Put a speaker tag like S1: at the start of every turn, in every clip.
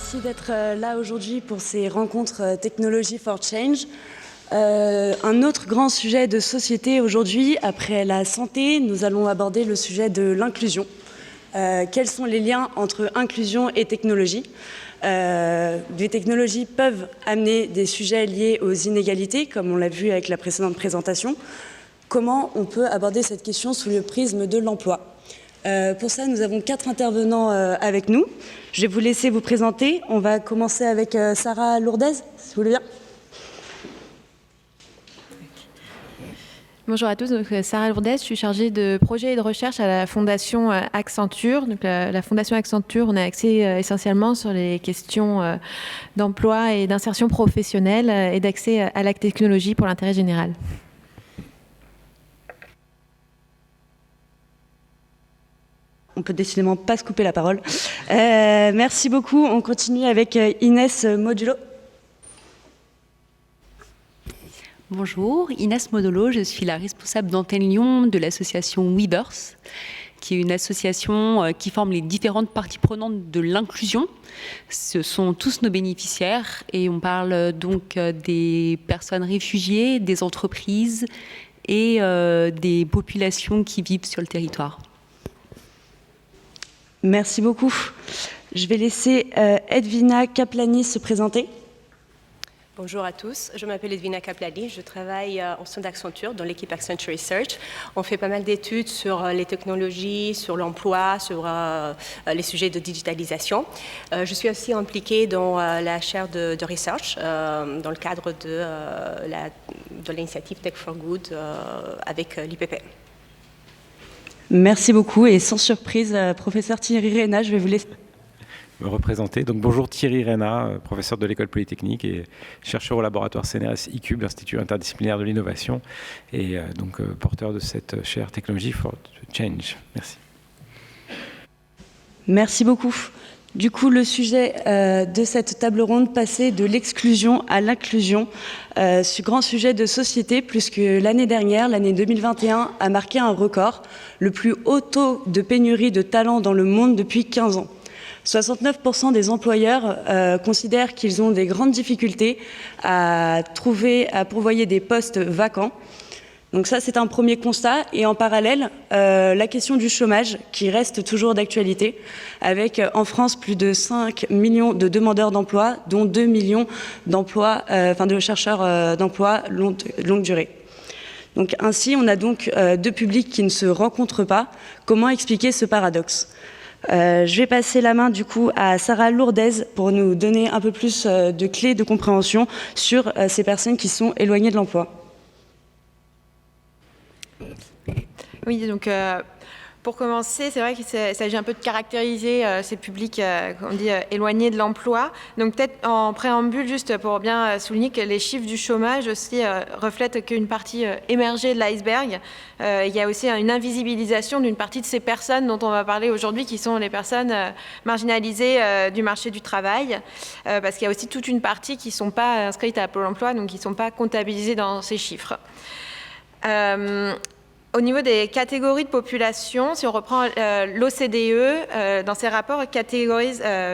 S1: Merci d'être là aujourd'hui pour ces rencontres Technology for Change. Un autre grand sujet de société aujourd'hui, après la santé, nous allons aborder le sujet de l'inclusion. Quels sont les liens entre inclusion et technologie? Les technologies peuvent amener des sujets liés aux inégalités, comme on l'a vu avec la précédente présentation. Comment on peut aborder cette question sous le prisme de l'emploi? Pour ça, nous avons 4 intervenants avec nous. Je vais vous laisser vous présenter. On va commencer avec Sarah Lourdez, si vous voulez bien.
S2: Bonjour à tous, donc, Sarah Lourdez, je suis chargée de projet et de recherche à la Fondation Accenture. Donc, la Fondation Accenture, on a axé essentiellement sur les questions d'emploi et d'insertion professionnelle et d'accès à la technologie pour l'intérêt général.
S1: On peut décidément pas se couper la parole. Merci beaucoup. On continue avec Inès Modulo.
S3: Bonjour, Inès Modolo, je suis la responsable d'antenne Lyon de l'association Weavers, qui est une association qui forme les différentes parties prenantes de l'inclusion. Ce sont tous nos bénéficiaires et on parle donc des personnes réfugiées, des entreprises et des populations qui vivent sur le territoire.
S1: Merci beaucoup. Je vais laisser Edwina Kaplani se présenter.
S4: Bonjour à tous, je m'appelle Edwina Kaplani, je travaille au sein d'Accenture, dans l'équipe Accenture Research. On fait pas mal d'études sur les technologies, sur l'emploi, sur les sujets de digitalisation. Je suis aussi impliquée dans la chaire de research, dans le cadre de l'initiative Tech for Good avec l'IPP.
S1: Merci beaucoup et sans surprise, professeur Thierry Reyna, je vais vous laisser
S5: me représenter. Donc bonjour, Thierry Reyna, professeur de l'école polytechnique et chercheur au laboratoire CNRS ICUB, l'Institut interdisciplinaire de l'innovation, et donc porteur de cette chaire Technology for Change. Merci.
S1: Merci beaucoup. Du coup, le sujet de cette table ronde, passer de l'exclusion à l'inclusion, ce grand sujet de société, puisque l'année dernière, l'année 2021, a marqué un record, le plus haut taux de pénurie de talents dans le monde depuis 15 ans. 69% des employeurs considèrent qu'ils ont des grandes difficultés à pourvoyer des postes vacants. Donc ça, c'est un premier constat. Et en parallèle, la question du chômage qui reste toujours d'actualité, avec en France plus de 5 millions de demandeurs d'emploi, dont 2 millions de chercheurs d'emploi longue durée. Donc ainsi, on a donc deux publics qui ne se rencontrent pas. Comment expliquer ce paradoxe ? Je vais passer la main du coup à Sarah Lourdez pour nous donner un peu plus de clés de compréhension sur ces personnes qui sont éloignées de l'emploi.
S2: Oui, donc pour commencer, c'est vrai qu'il s'agit un peu de caractériser ces publics, on dit, éloignés de l'emploi. Donc peut-être en préambule, juste pour bien souligner que les chiffres du chômage aussi reflètent qu'une partie émergée de l'iceberg. Il y a aussi une invisibilisation d'une partie de ces personnes dont on va parler aujourd'hui, qui sont les personnes marginalisées du marché du travail, parce qu'il y a aussi toute une partie qui ne sont pas inscrites à Pôle emploi, donc qui ne sont pas comptabilisées dans ces chiffres. Au niveau des catégories de population, si on reprend l'OCDE, dans ses rapports,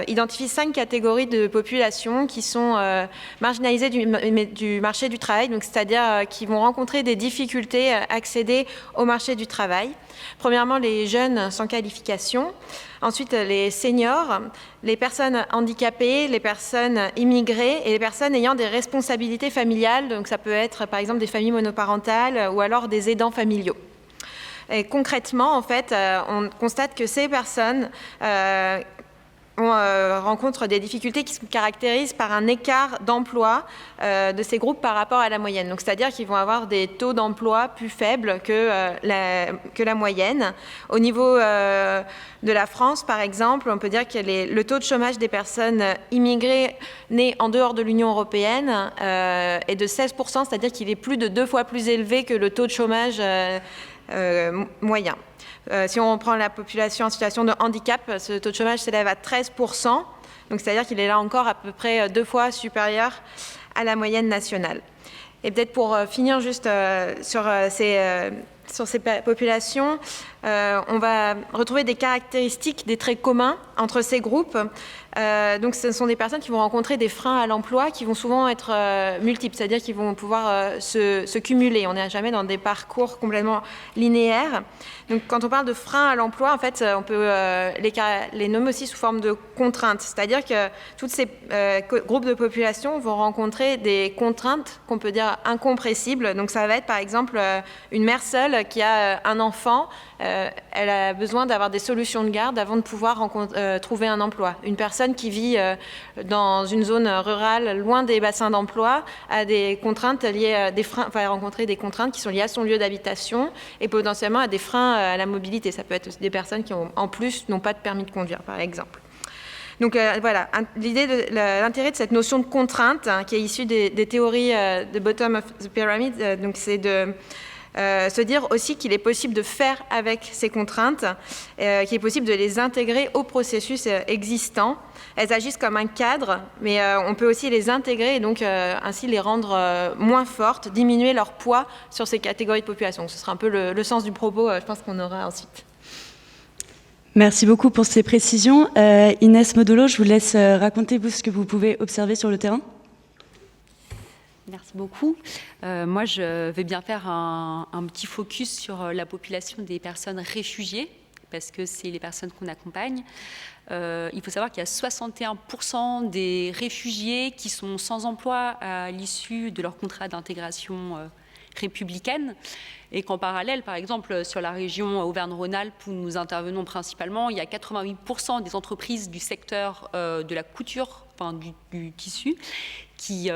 S2: identifie 5 catégories de population qui sont marginalisées du marché du travail, donc c'est-à-dire qui vont rencontrer des difficultés à accéder au marché du travail. Premièrement, les jeunes sans qualification. Ensuite, les seniors, les personnes handicapées, les personnes immigrées et les personnes ayant des responsabilités familiales. Donc ça peut être par exemple des familles monoparentales ou alors des aidants familiaux. Et concrètement, en fait, on constate que ces personnes rencontrent des difficultés qui se caractérisent par un écart d'emploi de ces groupes par rapport à la moyenne. Donc, c'est-à-dire qu'ils vont avoir des taux d'emploi plus faibles que la moyenne. Au niveau de la France, par exemple, on peut dire que le taux de chômage des personnes immigrées nées en dehors de l'Union européenne est de 16%, c'est-à-dire qu'il est plus de 2 fois plus élevé que le taux de chômage moyen. Si on prend la population en situation de handicap, ce taux de chômage s'élève à 13%, donc c'est-à-dire qu'il est là encore à peu près 2 fois supérieur à la moyenne nationale. Et peut-être pour finir juste sur ces sur ces populations, on va retrouver des caractéristiques, des traits communs entre ces groupes. Donc ce sont des personnes qui vont rencontrer des freins à l'emploi qui vont souvent être multiples, c'est-à-dire qu'ils vont pouvoir se cumuler. On n'est jamais dans des parcours complètement linéaires. Donc quand on parle de freins à l'emploi, en fait, on peut les nommer aussi sous forme de contraintes, c'est-à-dire que tous ces groupes de population vont rencontrer des contraintes qu'on peut dire incompressibles. Donc ça va être par exemple une mère seule qui a un enfant, elle a besoin d'avoir des solutions de garde avant de pouvoir trouver un emploi. Une personne qui vit dans une zone rurale, loin des bassins d'emploi, a des contraintes liées, va rencontrer des contraintes qui sont liées à son lieu d'habitation et potentiellement à des freins à la mobilité. Ça peut être aussi des personnes qui, en plus, n'ont pas de permis de conduire, par exemple. Donc voilà, l'intérêt de cette notion de contrainte, qui est issue des théories de bottom of the pyramid, donc c'est de se dire aussi qu'il est possible de faire avec ces contraintes, qu'il est possible de les intégrer au processus existant. Elles agissent comme un cadre, mais on peut aussi les intégrer et donc ainsi les rendre moins fortes, diminuer leur poids sur ces catégories de population. Ce sera un peu le sens du propos, je pense qu'on aura ensuite.
S1: Merci beaucoup pour ces précisions. Inès Modolo, je vous laisse raconter vous ce que vous pouvez observer sur le terrain.
S3: Merci beaucoup. Moi, je vais bien faire un petit focus sur la population des personnes réfugiées, parce que c'est les personnes qu'on accompagne. Il faut savoir qu'il y a 61% des réfugiés qui sont sans emploi à l'issue de leur contrat d'intégration républicaine, et qu'en parallèle, par exemple, sur la région Auvergne-Rhône-Alpes où nous intervenons principalement, il y a 88% des entreprises du secteur de la couture, enfin du tissu, qui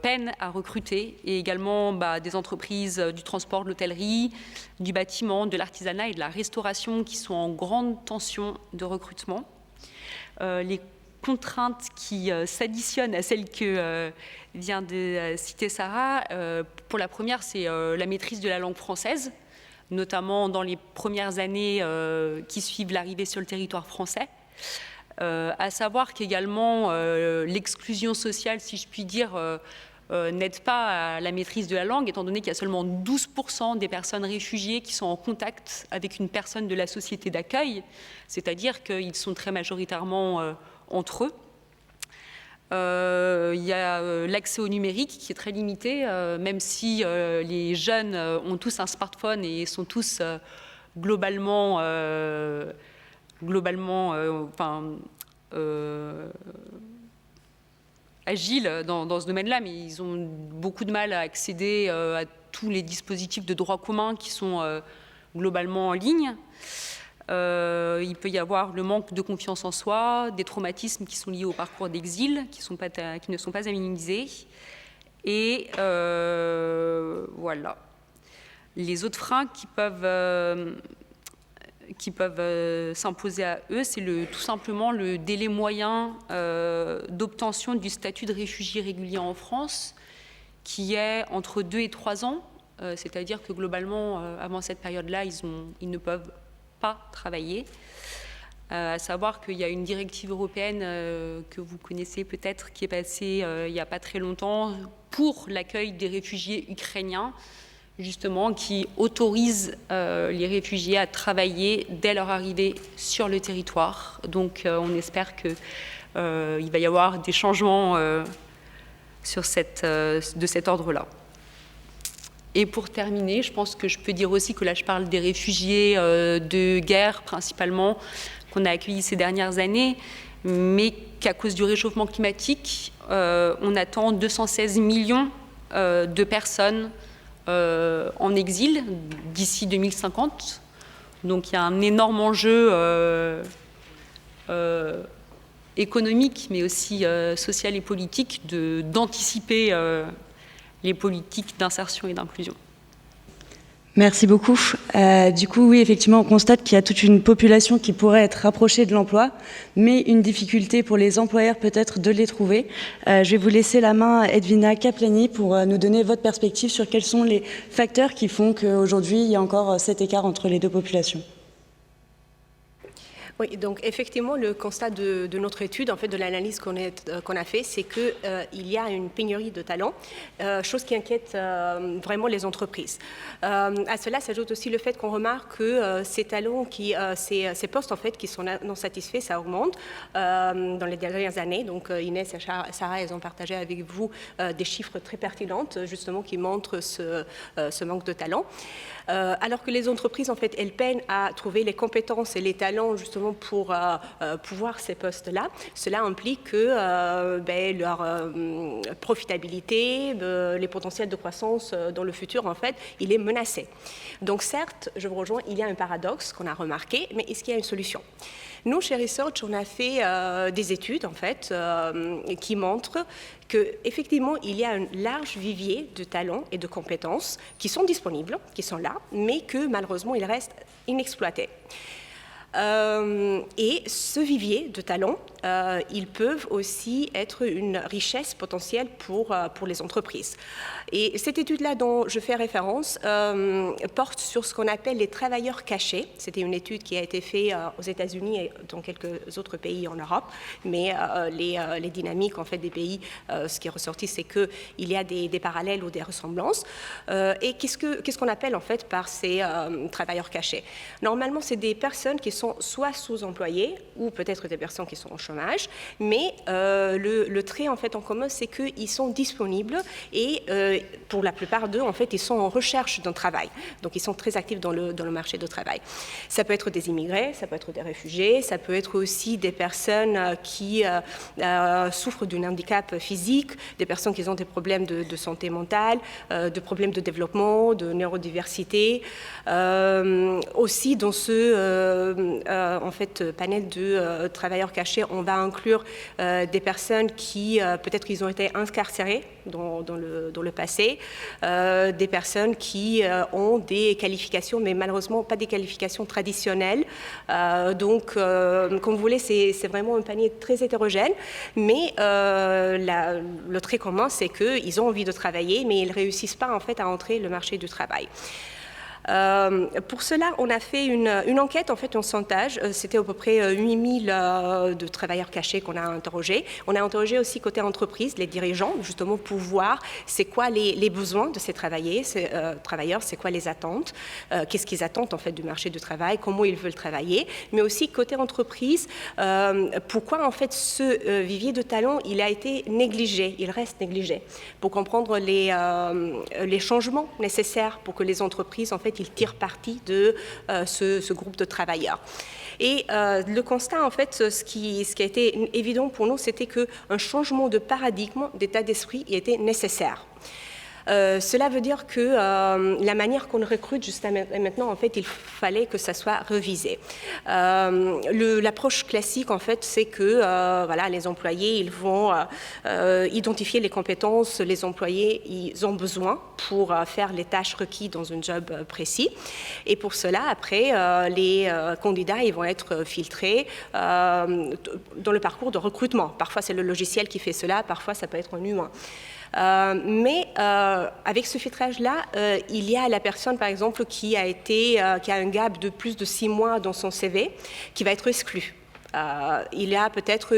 S3: peinent à recruter, et également des entreprises du transport, de l'hôtellerie, du bâtiment, de l'artisanat et de la restauration qui sont en grande tension de recrutement. Les contraintes qui s'additionnent à celles que vient de citer Sarah, pour la première, c'est la maîtrise de la langue française, notamment dans les premières années qui suivent l'arrivée sur le territoire français. À savoir qu'également l'exclusion sociale, si je puis dire, n'aide pas à la maîtrise de la langue, étant donné qu'il y a seulement 12% des personnes réfugiées qui sont en contact avec une personne de la société d'accueil, c'est-à-dire qu'ils sont très majoritairement entre eux. Il y a l'accès au numérique qui est très limité, même si les jeunes ont tous un smartphone et sont tous globalement agiles dans ce domaine-là, mais ils ont beaucoup de mal à accéder à tous les dispositifs de droit commun qui sont globalement en ligne. Il peut y avoir le manque de confiance en soi, des traumatismes qui sont liés au parcours d'exil, qui ne sont pas à minimiser. Et voilà. Les autres freins qui peuvent s'imposer à eux, c'est tout simplement le délai moyen d'obtention du statut de réfugié régulier en France, qui est entre 2 et 3 ans. C'est-à-dire que globalement, avant cette période-là, ils ne peuvent pas travailler. À savoir qu'il y a une directive européenne que vous connaissez peut-être, qui est passée il n'y a pas très longtemps, pour l'accueil des réfugiés ukrainiens, justement, qui autorise les réfugiés à travailler dès leur arrivée sur le territoire. Donc on espère qu'il va y avoir des changements de cet ordre-là. Et pour terminer, je pense que je peux dire aussi que là je parle des réfugiés de guerre principalement, qu'on a accueillis ces dernières années, mais qu'à cause du réchauffement climatique, on attend 216 millions de personnes en exil d'ici 2050. Donc il y a un énorme enjeu économique, mais aussi social et politique, d'anticiper les politiques d'insertion et d'inclusion.
S1: Merci beaucoup. Du coup, oui, effectivement, on constate qu'il y a toute une population qui pourrait être rapprochée de l'emploi, mais une difficulté pour les employeurs peut-être de les trouver. Je vais vous laisser la main, Edwina Kaplani, pour nous donner votre perspective sur quels sont les facteurs qui font qu'aujourd'hui, il y a encore cet écart entre les deux populations.
S4: Oui, donc effectivement, le constat de notre étude, en fait, de l'analyse qu'on a fait, c'est qu'il y a une pénurie de talents, chose qui inquiète vraiment les entreprises. À cela s'ajoute aussi le fait qu'on remarque que ces talents, ces postes en fait, qui sont non satisfaits, ça augmente dans les dernières années. Donc Inès et Sarah, elles ont partagé avec vous des chiffres très pertinents, justement, qui montrent ce manque de talent. Alors que les entreprises, en fait, elles peinent à trouver les compétences et les talents, justement, pour pouvoir ces postes-là. Cela implique que leur profitabilité, les potentiels de croissance dans le futur, en fait, il est menacé. Donc certes, je vous rejoins, il y a un paradoxe qu'on a remarqué, mais est-ce qu'il y a une solution ? Nous, chez Research, on a fait des études, en fait, qui montrent qu'effectivement, il y a un large vivier de talents et de compétences qui sont disponibles, qui sont là, mais que malheureusement, ils restent inexploités. Et ce vivier de talents, ils peuvent aussi être une richesse potentielle pour les entreprises. Et cette étude-là dont je fais référence porte sur ce qu'on appelle les travailleurs cachés. C'était une étude qui a été faite aux États-Unis et dans quelques autres pays en Europe. Mais les dynamiques en fait, des pays, ce qui est ressorti, c'est qu'il y a des parallèles ou des ressemblances. Et qu'est-ce qu'on appelle en fait par ces travailleurs cachés ? Normalement, c'est des personnes qui sont soit sous-employés ou peut-être des personnes qui sont au chômage, mais le trait en fait en commun, c'est qu'ils sont disponibles et pour la plupart d'eux, en fait, ils sont en recherche d'un travail. Donc, ils sont très actifs dans le marché du travail. Ça peut être des immigrés, ça peut être des réfugiés, ça peut être aussi des personnes qui souffrent d'un handicap physique, des personnes qui ont des problèmes de santé mentale, de problèmes de développement, de neurodiversité. Aussi, dans ce en fait, panel de travailleurs cachés, on va inclure des personnes qui, peut-être, ils ont été incarcérés dans le passé, des personnes qui ont des qualifications, mais malheureusement pas des qualifications traditionnelles. Donc, comme vous voulez, c'est vraiment un panier très hétérogène, mais le trait commun, c'est qu'ils ont envie de travailler, mais ils ne réussissent pas en fait, à entrer le marché du travail. Pour cela, on a fait une enquête, en fait, un sondage. C'était à peu près 8000 de travailleurs cachés qu'on a interrogés. On a interrogé aussi côté entreprise, les dirigeants, justement pour voir c'est quoi les besoins de ces travailleurs, c'est quoi les attentes, qu'est-ce qu'ils attendent en fait du marché du travail, comment ils veulent travailler, mais aussi côté entreprise, pourquoi en fait ce vivier de talents il a été négligé, il reste négligé, pour comprendre les changements nécessaires pour que les entreprises en fait ils tirent parti de ce groupe de travailleurs. Et le constat, en fait, ce qui a été évident pour nous, c'était qu'un changement de paradigme, d'état d'esprit, était nécessaire. Cela veut dire que la manière qu'on recrute jusqu'à maintenant, en fait, il fallait que ça soit revisé. L'approche classique, en fait, c'est que voilà, les employés, ils vont identifier les compétences, les employés, ils ont besoin pour faire les tâches requises dans un job précis. Et pour cela, après, les candidats, ils vont être filtrés dans le parcours de recrutement. Parfois, c'est le logiciel qui fait cela, parfois, ça peut être un humain. Mais avec ce filtrage-là, il y a la personne, par exemple, qui a un gap de plus de 6 mois dans son CV, qui va être exclue. Il y a peut-être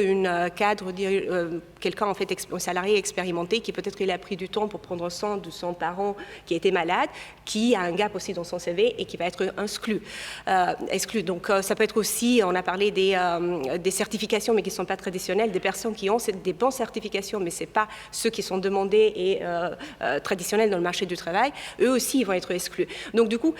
S4: quelqu'un en fait un salarié expérimenté qui peut-être il a pris du temps pour prendre soin de son parent qui était malade, qui a un gap aussi dans son CV et qui va être exclu. Donc ça peut être aussi, on a parlé des certifications mais qui ne sont pas traditionnelles, des personnes qui ont des bonnes certifications mais ce n'est pas ceux qui sont demandés et traditionnels dans le marché du travail, eux aussi ils vont être exclus. Donc du coup,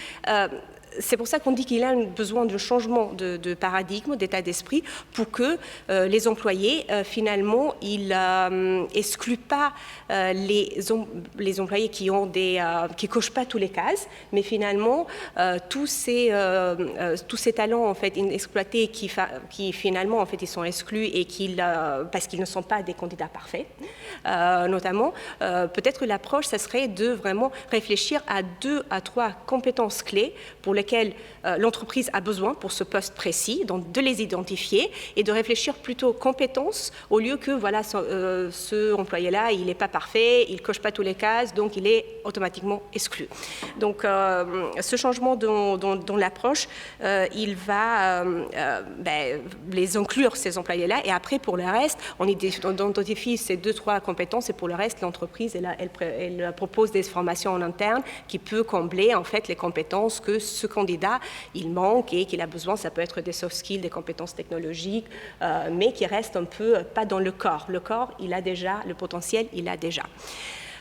S4: c'est pour ça qu'on dit qu'il y a besoin d'un changement de paradigme, d'état d'esprit, pour que les employés, finalement, ils n'excluent pas les employés qui cochent pas toutes les cases, mais finalement, tous ces talents en fait, inexploités qui finalement, en fait, ils sont exclus et parce qu'ils ne sont pas des candidats parfaits, notamment, peut-être l'approche, ça serait de vraiment réfléchir à 2 à 3 compétences clés pour lesquels l'entreprise a besoin pour ce poste précis, donc de les identifier et de réfléchir plutôt aux compétences au lieu que voilà, ce employé-là, il n'est pas parfait, il ne coche pas tous les cases, donc il est automatiquement exclu. Donc ce changement dans l'approche, il va les inclure, ces employés-là, et après pour le reste, on identifie ces 2-3 compétences et pour le reste, l'entreprise, elle propose des formations en interne qui peut combler en fait les compétences que ce candidat il manque et qu'il a besoin. Ça peut être des soft skills, des compétences technologiques, mais qui restent un peu pas dans le corps. Le corps, il a déjà, le potentiel, il a déjà.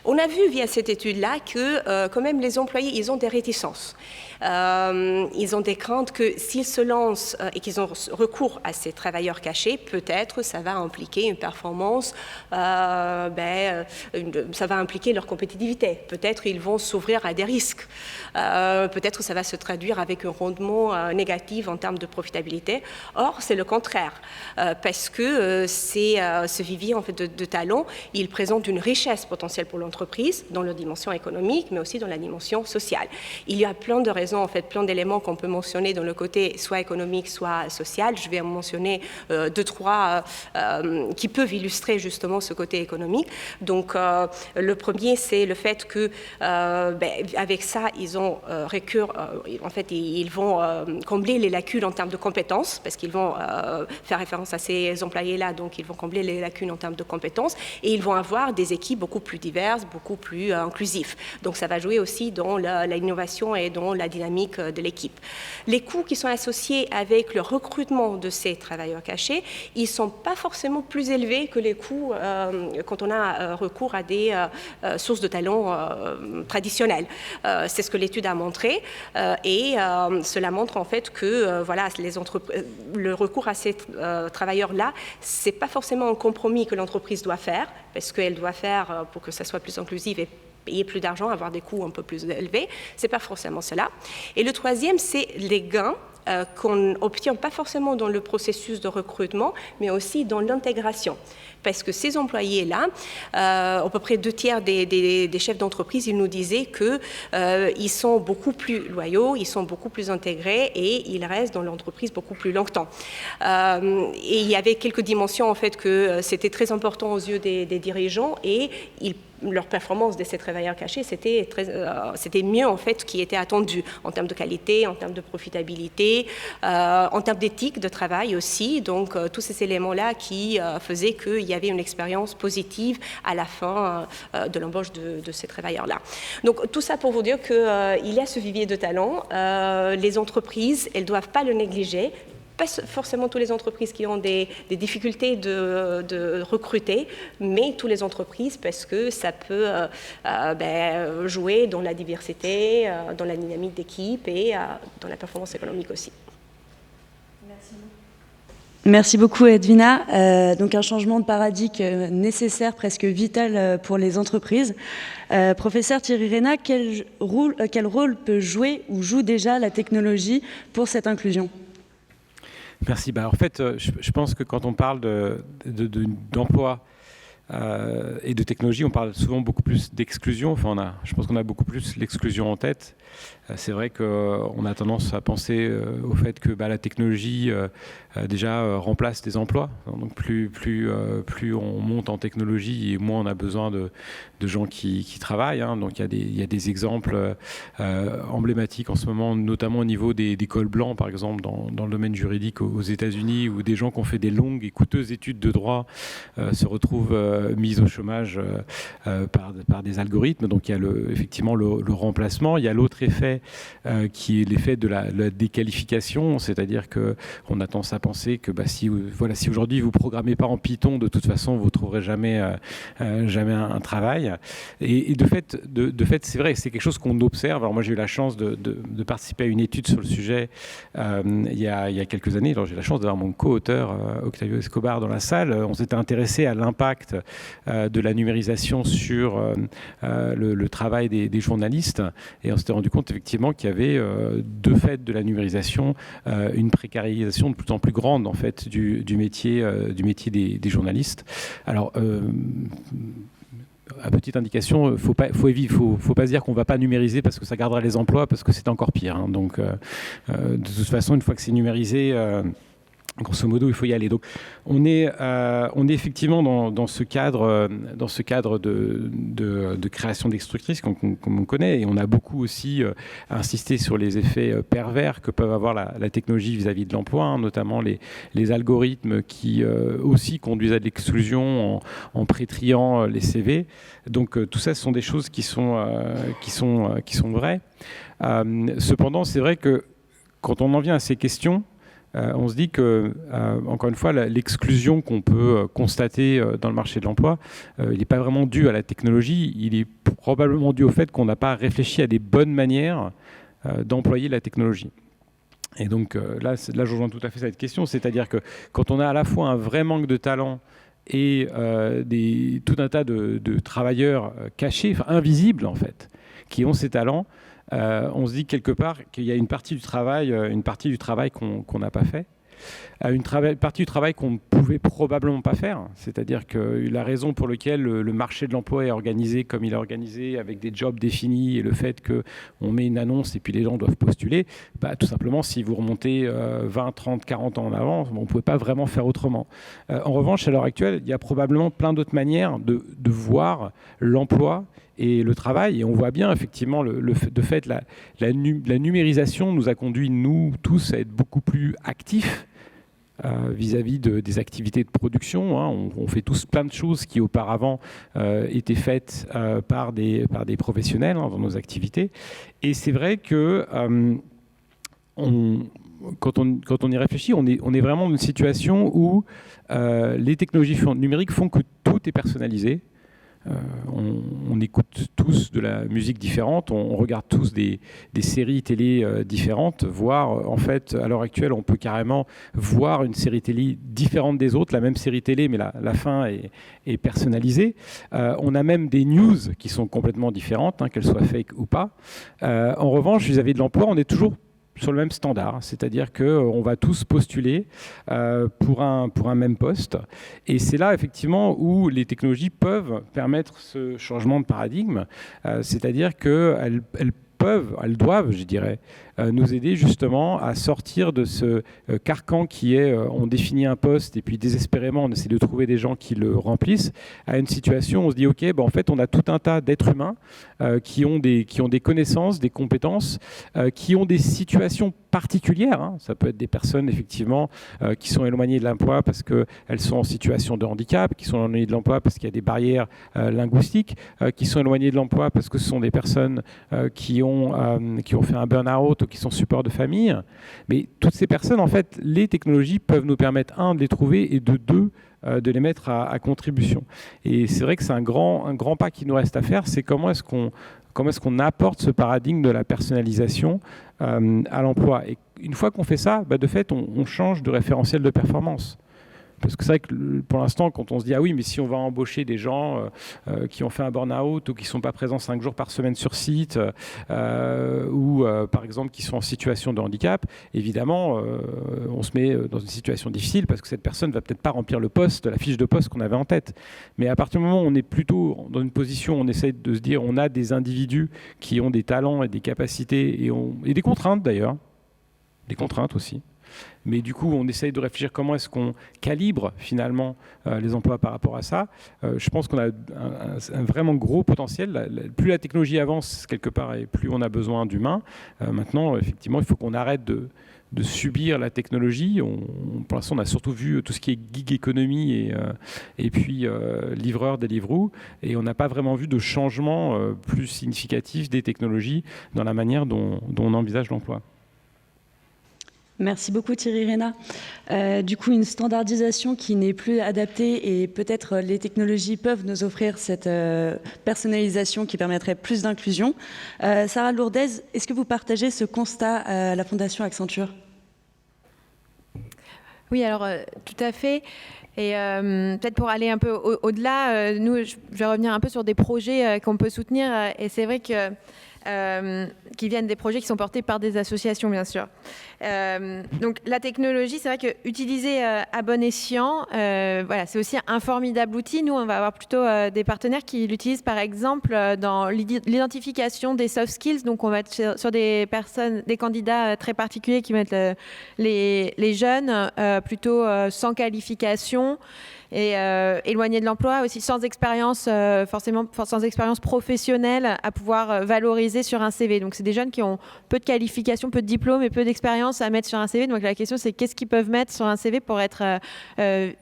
S4: On a vu via cette étude-là que quand même les employés, ils ont des réticences. Ils ont des craintes que s'ils se lancent et qu'ils ont recours à ces travailleurs cachés, peut-être ça va impliquer une performance, ça va impliquer leur compétitivité. Peut-être ils vont s'ouvrir à des risques. Peut-être ça va se traduire avec un rendement négatif en termes de profitabilité. Or, c'est le contraire, parce que ce vivier en fait, de talents, il présente une richesse potentielle pour l'entreprise dans leur dimension économique, mais aussi dans la dimension sociale. Il y a plein de raisons, en fait, plein d'éléments qu'on peut mentionner dans le côté soit économique, soit social. Je vais en mentionner 2-3 qui peuvent illustrer justement ce côté économique. Donc, le premier, c'est le fait que avec ça, ils ont ils vont combler les lacunes en termes de compétences, parce qu'ils vont faire référence à ces employés-là, donc ils vont combler les lacunes en termes de compétences, et ils vont avoir des équipes beaucoup plus diverses, beaucoup plus inclusives. Donc, ça va jouer aussi dans l'innovation et dans la dynamique de l'équipe. Les coûts qui sont associés avec le recrutement de ces travailleurs cachés, ils ne sont pas forcément plus élevés que les coûts quand on a recours à des sources de talents traditionnelles. C'est ce que l'étude a montré et cela montre en fait que le recours à ces travailleurs-là, ce n'est pas forcément un compromis que l'entreprise doit faire, parce qu'elle doit faire pour que ça soit plus inclusif et payer plus d'argent, avoir des coûts un peu plus élevés. Ce n'est pas forcément cela. Et le troisième, c'est les gains qu'on obtient pas forcément dans le processus de recrutement, mais aussi dans l'intégration. Parce que ces employés-là, à peu près 2/3 des chefs d'entreprise, ils nous disaient qu'ils sont beaucoup plus loyaux, ils sont beaucoup plus intégrés et ils restent dans l'entreprise beaucoup plus longtemps. Et il y avait quelques dimensions, en fait, que c'était très important aux yeux des dirigeants et leur performance de ces travailleurs cachés, c'était mieux en fait qui était attendu en termes de qualité, en termes de profitabilité, en termes d'éthique de travail aussi. Donc tous ces éléments-là qui faisaient qu'il y avait une expérience positive à la fin de l'embauche de ces travailleurs-là. Donc tout ça pour vous dire qu'il y a ce vivier de talents. Les entreprises, elles ne doivent pas le négliger. Pas forcément toutes les entreprises qui ont des difficultés de recruter, mais toutes les entreprises parce que ça peut jouer dans la diversité, dans la dynamique d'équipe et dans la performance économique aussi.
S1: Merci beaucoup Edwina. Donc un changement de paradigme nécessaire, presque vital pour les entreprises. Professeur Thierry Reynac, quel rôle peut jouer ou joue déjà la technologie pour cette inclusion ?
S5: Merci. En fait, je pense que quand on parle d'emploi et de technologie, on parle souvent beaucoup plus d'exclusion. Enfin, je pense qu'on a beaucoup plus l'exclusion en tête. C'est vrai qu'on a tendance à penser au fait que la technologie déjà remplace des emplois. Donc plus on monte en technologie et moins on a besoin de gens qui travaillent. Donc il y a des exemples emblématiques en ce moment, notamment au niveau des cols blancs, par exemple, dans le domaine juridique aux États-Unis, où des gens qui ont fait des longues et coûteuses études de droit se retrouvent mis au chômage par des algorithmes. Donc il y a effectivement le remplacement. Il y a l'autre effet qui est l'effet de la déqualification, c'est-à-dire qu'on a tendance à penser que si aujourd'hui vous ne programmez pas en Python, de toute façon vous ne trouverez jamais un travail. Et de fait c'est vrai, c'est quelque chose qu'on observe. Alors moi j'ai eu la chance de participer à une étude sur le sujet il y a quelques années. Alors j'ai la chance d'avoir mon co-auteur Octavio Escobar dans la salle. On s'était intéressé à l'impact de la numérisation sur le travail des journalistes et on s'était rendu compte effectivement qu'il y avait de fait de la numérisation une précarisation de plus en plus grande en fait du métier des journalistes. Alors à petite indication, faut pas se dire qu'on ne va pas numériser parce que ça gardera les emplois, parce que c'est encore pire. Hein. Donc, de toute façon, une fois que c'est numérisé, grosso modo, il faut y aller. Donc, on est effectivement dans ce cadre de création d'extructrices comme on connaît, et on a beaucoup aussi insisté sur les effets pervers que peuvent avoir la technologie vis-à-vis de l'emploi, hein, notamment les algorithmes qui aussi conduisent à de l'exclusion en pré-triant les CV. Donc, tout ça, ce sont des choses qui sont vraies. Cependant, c'est vrai que quand on en vient à ces questions, on se dit que, encore une fois, l'exclusion qu'on peut constater dans le marché de l'emploi, il n'est pas vraiment dû à la technologie, il est probablement dû au fait qu'on n'a pas réfléchi à des bonnes manières d'employer la technologie. Et donc là, je rejoins tout à fait cette question, c'est-à-dire que quand on a à la fois un vrai manque de talent et tout un tas de travailleurs cachés, enfin invisibles en fait, qui ont ces talents, on se dit quelque part qu'il y a une partie du travail qu'on n'a pas fait, une partie du travail qu'on ne pouvait probablement pas faire. C'est-à-dire que la raison pour laquelle le marché de l'emploi est organisé comme il est organisé, avec des jobs définis et le fait qu'on met une annonce et puis les gens doivent postuler, tout simplement, si vous remontez 20, 30, 40 ans en avant, on ne pouvait pas vraiment faire autrement. En revanche, à l'heure actuelle, il y a probablement plein d'autres manières de voir l'emploi et le travail, et on voit bien effectivement la numérisation nous a conduit, nous tous, à être beaucoup plus actifs vis-à-vis des activités de production. Hein. On fait tous plein de choses qui auparavant étaient faites par des professionnels dans nos activités. Et c'est vrai que quand on y réfléchit, on est vraiment dans une situation où les technologies numériques font que tout est personnalisé. On écoute tous de la musique différente, on regarde tous des séries télé différentes, voire en fait à l'heure actuelle on peut carrément voir une série télé différente des autres, la même série télé mais la fin est personnalisée. On a même des news qui sont complètement différentes, hein, qu'elles soient fake ou pas. En revanche, vis-à-vis de l'emploi, on est toujours sur le même standard, c'est-à-dire qu'on va tous postuler pour un même poste. Et c'est là, effectivement, où les technologies peuvent permettre ce changement de paradigme, c'est-à-dire qu'elles doivent, je dirais, nous aider justement à sortir de ce carcan qui est on définit un poste et puis désespérément on essaie de trouver des gens qui le remplissent, à une situation où on se dit ok, en fait on a tout un tas d'êtres humains qui ont des connaissances, des compétences, qui ont des situations particulières. Hein. Ça peut être des personnes effectivement qui sont éloignées de l'emploi parce qu'elles sont en situation de handicap, qui sont éloignées de l'emploi parce qu'il y a des barrières linguistiques, qui sont éloignées de l'emploi parce que ce sont des personnes qui ont fait un burn-out, qui sont support de famille. Mais toutes ces personnes, en fait, les technologies peuvent nous permettre, un, de les trouver et de deux, de les mettre à contribution. Et c'est vrai que c'est un grand pas qui nous reste à faire, c'est comment est-ce qu'on apporte ce paradigme de la personnalisation à l'emploi. Et une fois qu'on fait ça, de fait, on change de référentiel de performance. Parce que c'est vrai que pour l'instant, quand on se dit « Ah oui, mais si on va embaucher des gens qui ont fait un burn-out ou qui ne sont pas présents 5 jours par semaine sur site ou par exemple qui sont en situation de handicap », évidemment, on se met dans une situation difficile parce que cette personne ne va peut-être pas remplir le poste, la fiche de poste qu'on avait en tête. Mais à partir du moment où on est plutôt dans une position où on essaie de se dire on a des individus qui ont des talents et des capacités et des contraintes d'ailleurs, des contraintes aussi. Mais du coup, on essaye de réfléchir comment est-ce qu'on calibre finalement les emplois par rapport à ça. Je pense qu'on a un vraiment gros potentiel. Plus la technologie avance quelque part et plus on a besoin d'humains. Maintenant, effectivement, il faut qu'on arrête de subir la technologie. Pour l'instant, on a surtout vu tout ce qui est gig economy et puis livreur, Deliveroo. Et on n'a pas vraiment vu de changement plus significatif des technologies dans la manière dont on envisage l'emploi.
S1: Merci beaucoup Thierry Reyna. Du coup, une standardisation qui n'est plus adaptée et peut-être les technologies peuvent nous offrir cette personnalisation qui permettrait plus d'inclusion. Sarah Lourdez, est-ce que vous partagez ce constat à la Fondation Accenture ?
S2: Oui, alors tout à fait. Et peut-être pour aller un peu au-delà, nous, je vais revenir un peu sur des projets qu'on peut soutenir. Et c'est vrai que qui viennent des projets qui sont portés par des associations, bien sûr. Donc la technologie, c'est vrai que utilisée à bon escient, voilà, c'est aussi un formidable outil. Nous, on va avoir plutôt des partenaires qui l'utilisent, par exemple, dans l'identification des soft skills. Donc on va être sur des personnes, des candidats très particuliers qui vont être les jeunes, plutôt sans qualification, et éloignés de l'emploi, aussi sans expérience, forcément sans expérience professionnelle à pouvoir valoriser sur un CV. Donc c'est des jeunes qui ont peu de qualifications, peu de diplômes et peu d'expérience à mettre sur un CV. Donc la question, c'est qu'est-ce qu'ils peuvent mettre sur un CV pour être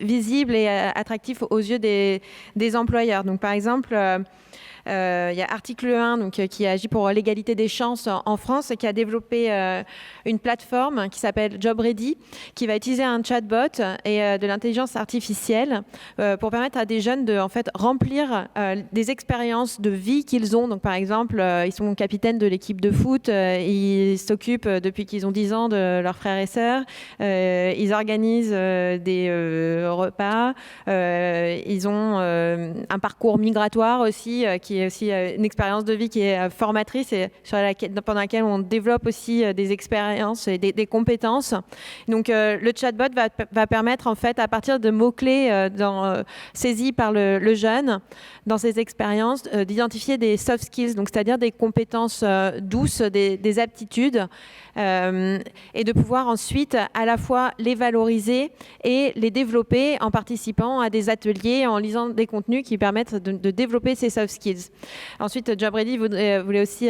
S2: visible et attractif aux yeux des employeurs. Donc par exemple, il y a Article 1 donc, qui agit pour l'égalité des chances en France et qui a développé une plateforme qui s'appelle Job Ready, qui va utiliser un chatbot et de l'intelligence artificielle pour permettre à des jeunes de en fait, remplir des expériences de vie qu'ils ont. Donc, par exemple, ils sont capitaines de l'équipe de foot, ils s'occupent depuis qu'ils ont 10 ans de leurs frères et sœurs, ils organisent des repas, ils ont un parcours migratoire aussi qui est aussi une expérience de vie qui est formatrice et pendant laquelle on développe aussi des expériences et des compétences. Donc le chatbot va permettre en fait à partir de mots-clés saisis par le jeune dans ses expériences d'identifier des soft skills, donc c'est-à-dire des compétences douces, des aptitudes et de pouvoir ensuite à la fois les valoriser et les développer en participant à des ateliers, en lisant des contenus qui permettent de développer ces soft skills. Ensuite, Job Ready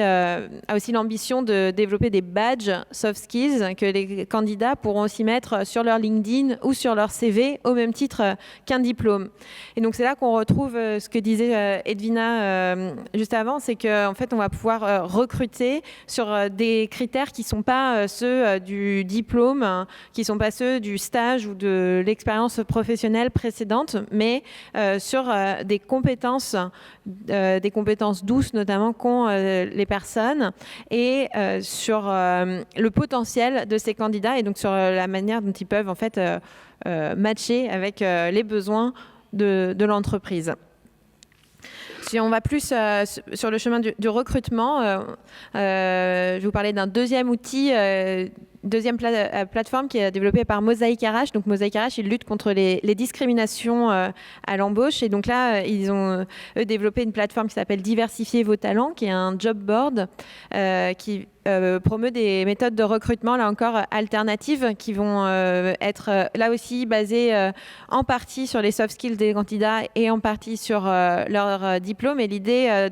S2: a aussi l'ambition de développer des badges soft skills que les candidats pourront aussi mettre sur leur LinkedIn ou sur leur CV au même titre qu'un diplôme. Et donc c'est là qu'on retrouve ce que disait Edwina juste avant, c'est qu'en fait on va pouvoir recruter sur des critères qui ne sont pas ceux du diplôme, qui ne sont pas ceux du stage ou de l'expérience professionnelle précédente, mais sur des compétences douces notamment qu'ont les personnes et sur le potentiel de ces candidats et donc sur la manière dont ils peuvent en fait matcher avec les besoins de l'entreprise. Si on va plus sur le chemin du recrutement, je vais vous parler d'un deuxième outil, deuxième plateforme qui est développée par Mosaic RH. Donc Mosaic RH, ils luttent contre les discriminations à l'embauche. Et donc là, ils ont développé une plateforme qui s'appelle Diversifiez vos talents, qui est un job board qui promeut des méthodes de recrutement, là encore, alternatives, qui vont être là aussi basées en partie sur les soft skills des candidats et en partie sur leur diplôme. Et l'idée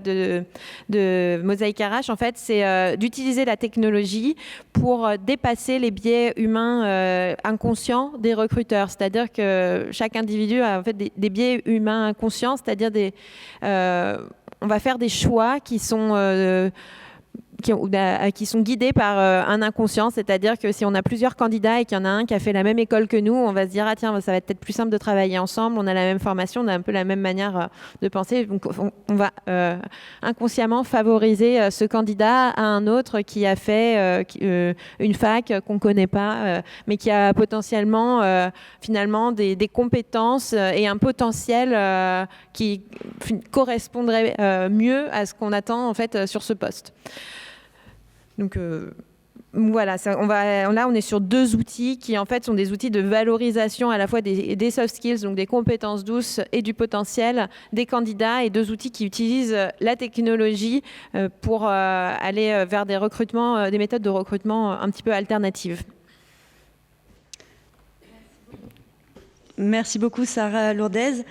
S2: de Mosaic RH, en fait, c'est d'utiliser la technologie pour dépasser les biais humains inconscients des recruteurs. C'est-à-dire que chaque individu a en fait des biais humains inconscients, c'est-à-dire on va faire des choix qui sont guidés par un inconscient, c'est-à-dire que si on a plusieurs candidats et qu'il y en a un qui a fait la même école que nous, on va se dire ah tiens, ça va être peut-être plus simple de travailler ensemble, on a la même formation, on a un peu la même manière de penser, donc on va inconsciemment favoriser ce candidat à un autre qui a fait une fac qu'on connaît pas, mais qui a potentiellement finalement des compétences et un potentiel qui correspondrait mieux à ce qu'on attend en fait sur ce poste. Donc voilà, là on est sur deux outils qui en fait sont des outils de valorisation à la fois des soft skills, donc des compétences douces et du potentiel des candidats, et deux outils qui utilisent la technologie pour aller vers des recrutements, des méthodes de recrutement un petit peu alternatives.
S1: Merci beaucoup Sarah Lourdez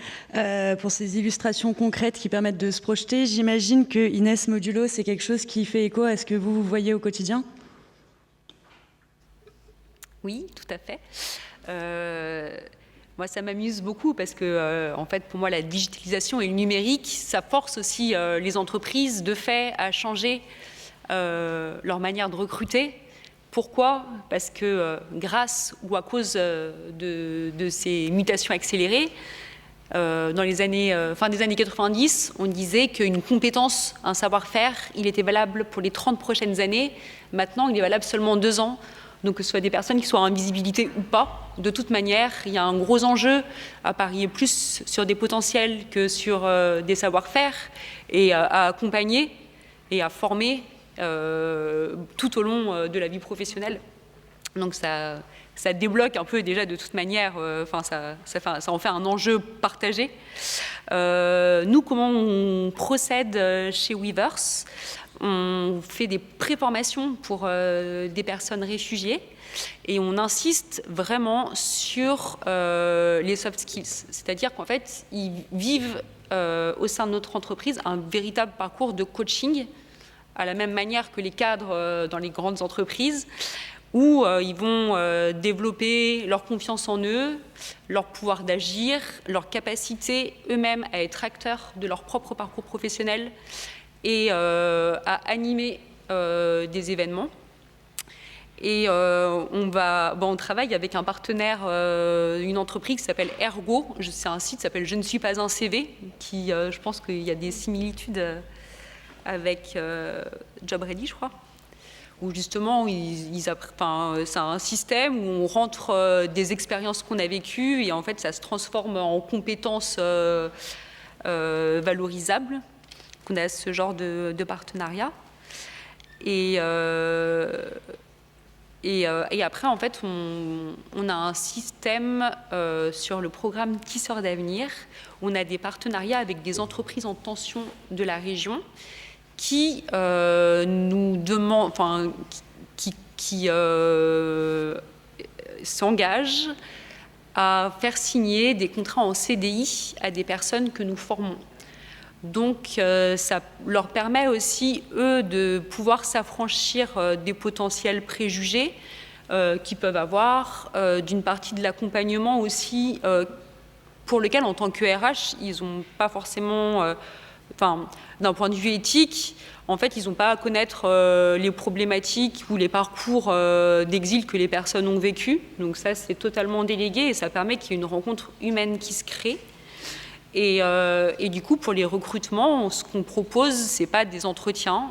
S1: pour ces illustrations concrètes qui permettent de se projeter. J'imagine que Inès Modulo, c'est quelque chose qui fait écho à ce que vous voyez au quotidien ?
S3: Oui, tout à fait. Moi, ça m'amuse beaucoup parce que, en fait, pour moi, la digitalisation et le numérique, ça force aussi les entreprises de fait à changer leur manière de recruter. Pourquoi ? Parce que grâce ou à cause de ces mutations accélérées, dans les années, fin des années 90, on disait qu'une compétence, un savoir-faire, il était valable pour les 30 prochaines années. Maintenant, il est valable seulement 2 ans. Donc que ce soit des personnes qui soient en visibilité ou pas, de toute manière, il y a un gros enjeu à parier plus sur des potentiels que sur des savoir-faire et à accompagner et à former tout au long de la vie professionnelle. Donc ça débloque un peu déjà de toute manière, ça en fait un enjeu partagé. Nous, comment on procède chez Weverse? On fait des préformations pour des personnes réfugiées et on insiste vraiment sur les soft skills. C'est-à-dire qu'en fait, ils vivent au sein de notre entreprise un véritable parcours de coaching, à la même manière que les cadres dans les grandes entreprises, où ils vont développer leur confiance en eux, leur pouvoir d'agir, leur capacité eux-mêmes à être acteurs de leur propre parcours professionnel et à animer des événements. Et on travaille avec un partenaire, une entreprise qui s'appelle Ergo. C'est un site qui s'appelle Je ne suis pas un CV, qui, je pense qu'il y a des similitudes avec JobReady, je crois, où justement, c'est un système où on rentre des expériences qu'on a vécues et en fait, ça se transforme en compétences valorisables. On a ce genre de partenariat. Et après, en fait, on a un système sur le programme Tisseurs d'avenir. On a des partenariats avec des entreprises en tension de la région qui nous demandent, qui s'engagent à faire signer des contrats en CDI à des personnes que nous formons. Donc, ça leur permet aussi, eux, de pouvoir s'affranchir des potentiels préjugés qu'ils peuvent avoir, d'une partie de l'accompagnement aussi, pour lequel, en tant que RH, ils n'ont pas forcément... d'un point de vue éthique, en fait, ils n'ont pas à connaître les problématiques ou les parcours d'exil que les personnes ont vécu. Donc ça, c'est totalement délégué et ça permet qu'il y ait une rencontre humaine qui se crée. Et du coup, pour les recrutements, ce qu'on propose, ce n'est pas des entretiens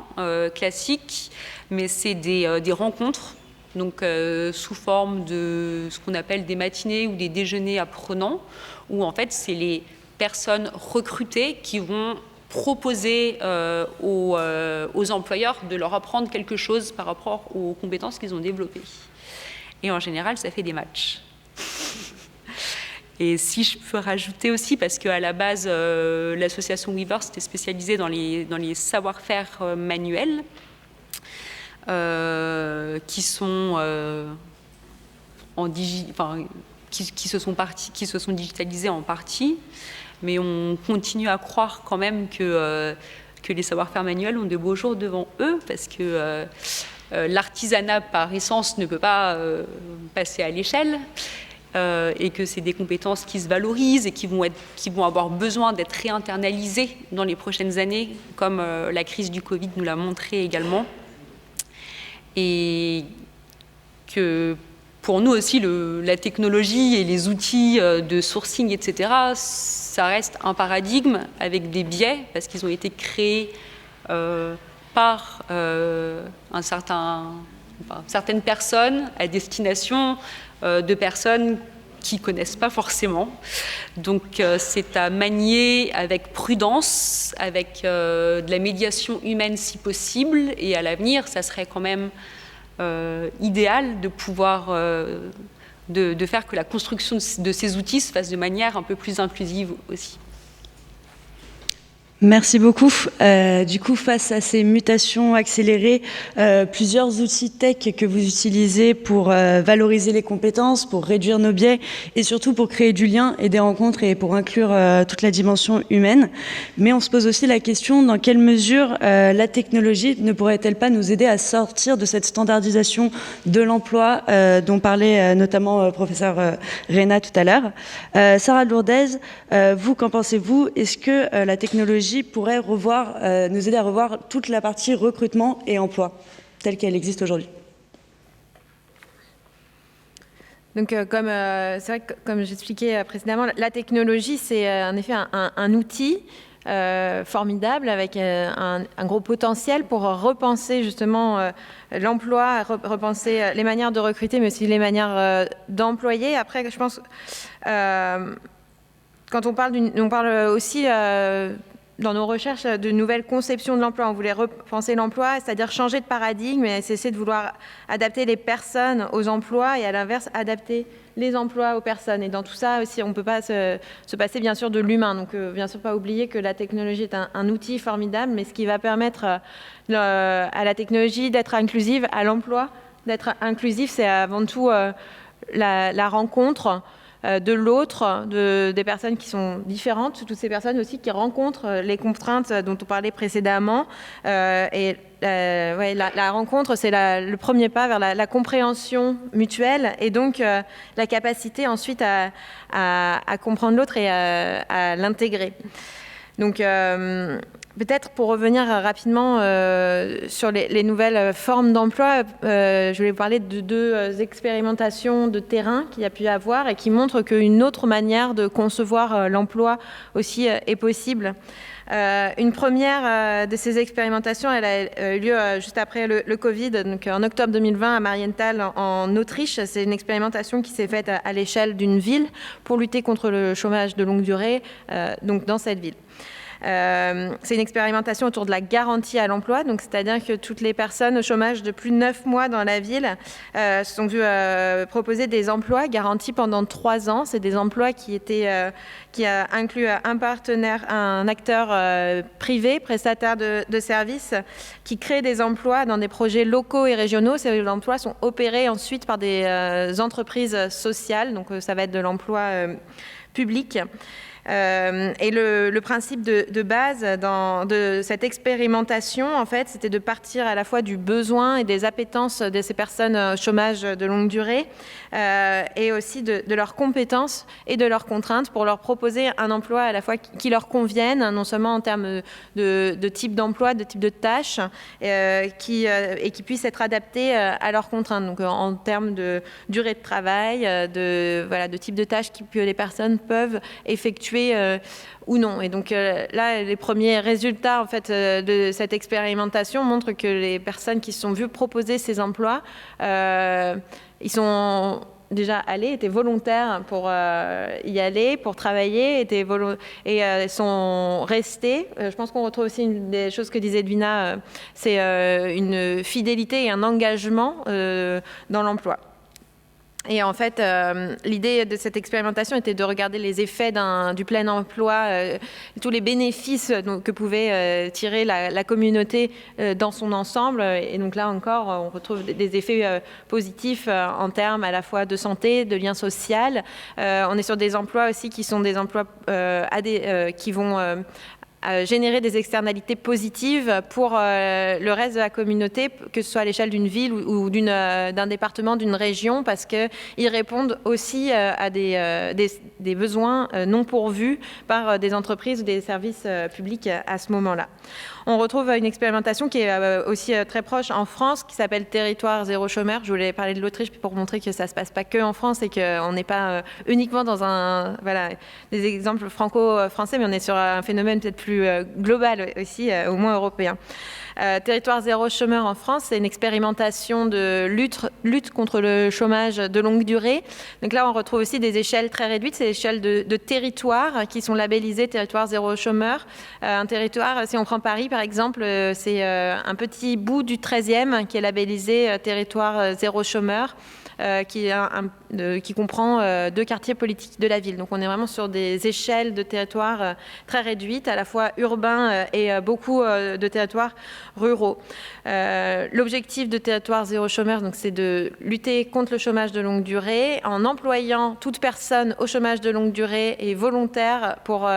S3: classiques, mais c'est des rencontres, donc sous forme de ce qu'on appelle des matinées ou des déjeuners apprenants, où en fait, c'est les personnes recrutées qui vont proposer aux employeurs de leur apprendre quelque chose par rapport aux compétences qu'ils ont développées. Et en général, ça fait des matchs. Et si je peux rajouter aussi, parce qu'à la base, l'association Weverse était spécialisée dans les savoir-faire manuels, qui se sont digitalisés en partie, mais on continue à croire quand même que les savoir-faire manuels ont de beaux jours devant eux, parce que l'artisanat par essence ne peut pas passer à l'échelle. Et que c'est des compétences qui se valorisent et qui vont avoir besoin d'être réinternalisées dans les prochaines années, comme la crise du Covid nous l'a montré également. Et que pour nous aussi, la technologie et les outils de sourcing, etc., ça reste un paradigme avec des biais, parce qu'ils ont été créés par certaines personnes à destination de personnes qui ne connaissent pas forcément. Donc c'est à manier avec prudence, avec de la médiation humaine si possible, et à l'avenir, ça serait quand même idéal de pouvoir de faire que la construction de ces outils se fasse de manière un peu plus inclusive aussi.
S1: Merci beaucoup. Du coup, face à ces mutations accélérées, plusieurs outils tech que vous utilisez pour valoriser les compétences, pour réduire nos biais et surtout pour créer du lien et des rencontres et pour inclure toute la dimension humaine. Mais on se pose aussi la question, dans quelle mesure la technologie ne pourrait-elle pas nous aider à sortir de cette standardisation de l'emploi dont parlait notamment professeur Réna tout à l'heure. Sarah Lourdez, vous, qu'en pensez-vous? Est-ce que la technologie pourrait nous aider à revoir toute la partie recrutement et emploi telle qu'elle existe aujourd'hui?
S2: Donc, c'est vrai que, comme j'expliquais précédemment, la technologie, c'est en effet un outil formidable avec un gros potentiel pour repenser justement l'emploi, repenser les manières de recruter, mais aussi les manières d'employer. Après, je pense, quand on parle aussi dans nos recherches de nouvelles conceptions de l'emploi. On voulait repenser l'emploi, c'est-à-dire changer de paradigme et cesser de vouloir adapter les personnes aux emplois et à l'inverse, adapter les emplois aux personnes. Et dans tout ça aussi, on ne peut pas se passer bien sûr de l'humain. Donc bien sûr pas oublier que la technologie est un outil formidable, mais ce qui va permettre à la technologie d'être inclusive, à l'emploi d'être inclusif, c'est avant tout la rencontre de l'autre, des personnes qui sont différentes, toutes ces personnes aussi qui rencontrent les contraintes dont on parlait précédemment. La rencontre, c'est le premier pas vers la compréhension mutuelle et donc la capacité ensuite à comprendre l'autre et à l'intégrer. Donc, peut-être pour revenir rapidement sur les nouvelles formes d'emploi, je voulais vous parler de 2 expérimentations de terrain qu'il y a pu y avoir et qui montrent qu'une autre manière de concevoir l'emploi aussi est possible. Une première de ces expérimentations, elle a eu lieu juste après le Covid, donc en octobre 2020 à Marienthal en Autriche. C'est une expérimentation qui s'est faite à l'échelle d'une ville pour lutter contre le chômage de longue durée, donc dans cette ville. C'est une expérimentation autour de la garantie à l'emploi, donc c'est-à-dire que toutes les personnes au chômage de plus de 9 mois dans la ville se sont vues proposer des emplois garantis pendant 3 ans. C'est des emplois qui incluent un partenaire, un acteur privé, prestataire de services, qui crée des emplois dans des projets locaux et régionaux. Ces emplois sont opérés ensuite par des entreprises sociales, donc ça va être de l'emploi public. Et le principe de base de cette expérimentation, en fait, c'était de partir à la fois du besoin et des appétences de ces personnes au chômage de longue durée et aussi de leurs compétences et de leurs contraintes pour leur proposer un emploi à la fois qui leur convienne, non seulement en termes de type d'emploi, de type de tâches, et qui puisse être adapté à leurs contraintes. Donc en termes de durée de travail, de type de tâches que les personnes peuvent effectuer ou non. Et donc là, les premiers résultats en fait, de cette expérimentation montrent que les personnes qui se sont vues proposer ces emplois, ils sont déjà allés, étaient volontaires pour y aller, pour travailler, et sont restés. Je pense qu'on retrouve aussi une des choses que disait Edwina, c'est une fidélité et un engagement dans l'emploi. Et en fait, l'idée de cette expérimentation était de regarder les effets du plein emploi, tous les bénéfices que pouvait tirer la communauté dans son ensemble. Et donc là encore, on retrouve des effets positifs en termes à la fois de santé, de lien social. On est sur des emplois aussi qui sont des emplois qui vont générer des externalités positives pour le reste de la communauté, que ce soit à l'échelle d'une ville ou d'un département, d'une région, parce qu'ils répondent aussi à des besoins non pourvus par des entreprises ou des services publics à ce moment-là. On retrouve une expérimentation qui est aussi très proche en France, qui s'appelle Territoire zéro chômeur. Je voulais parler de l'Autriche pour montrer que ça ne se passe pas que en France et qu'on n'est pas uniquement dans des exemples franco-français, mais on est sur un phénomène peut-être plus global aussi, au moins européen. Territoire zéro chômeur en France, c'est une expérimentation de lutte contre le chômage de longue durée. Donc là, on retrouve aussi des échelles très réduites, c'est l'échelle de territoires qui sont labellisés territoire zéro chômeur. Un territoire, si on prend Paris par exemple, c'est un petit bout du 13e qui est labellisé territoire zéro chômeur. Qui comprend 2 quartiers politiques de la ville. Donc on est vraiment sur des échelles de territoires très réduites, à la fois urbains et beaucoup de territoires ruraux. L'objectif de Territoire zéro chômeur, donc, c'est de lutter contre le chômage de longue durée en employant toute personne au chômage de longue durée et volontaire pour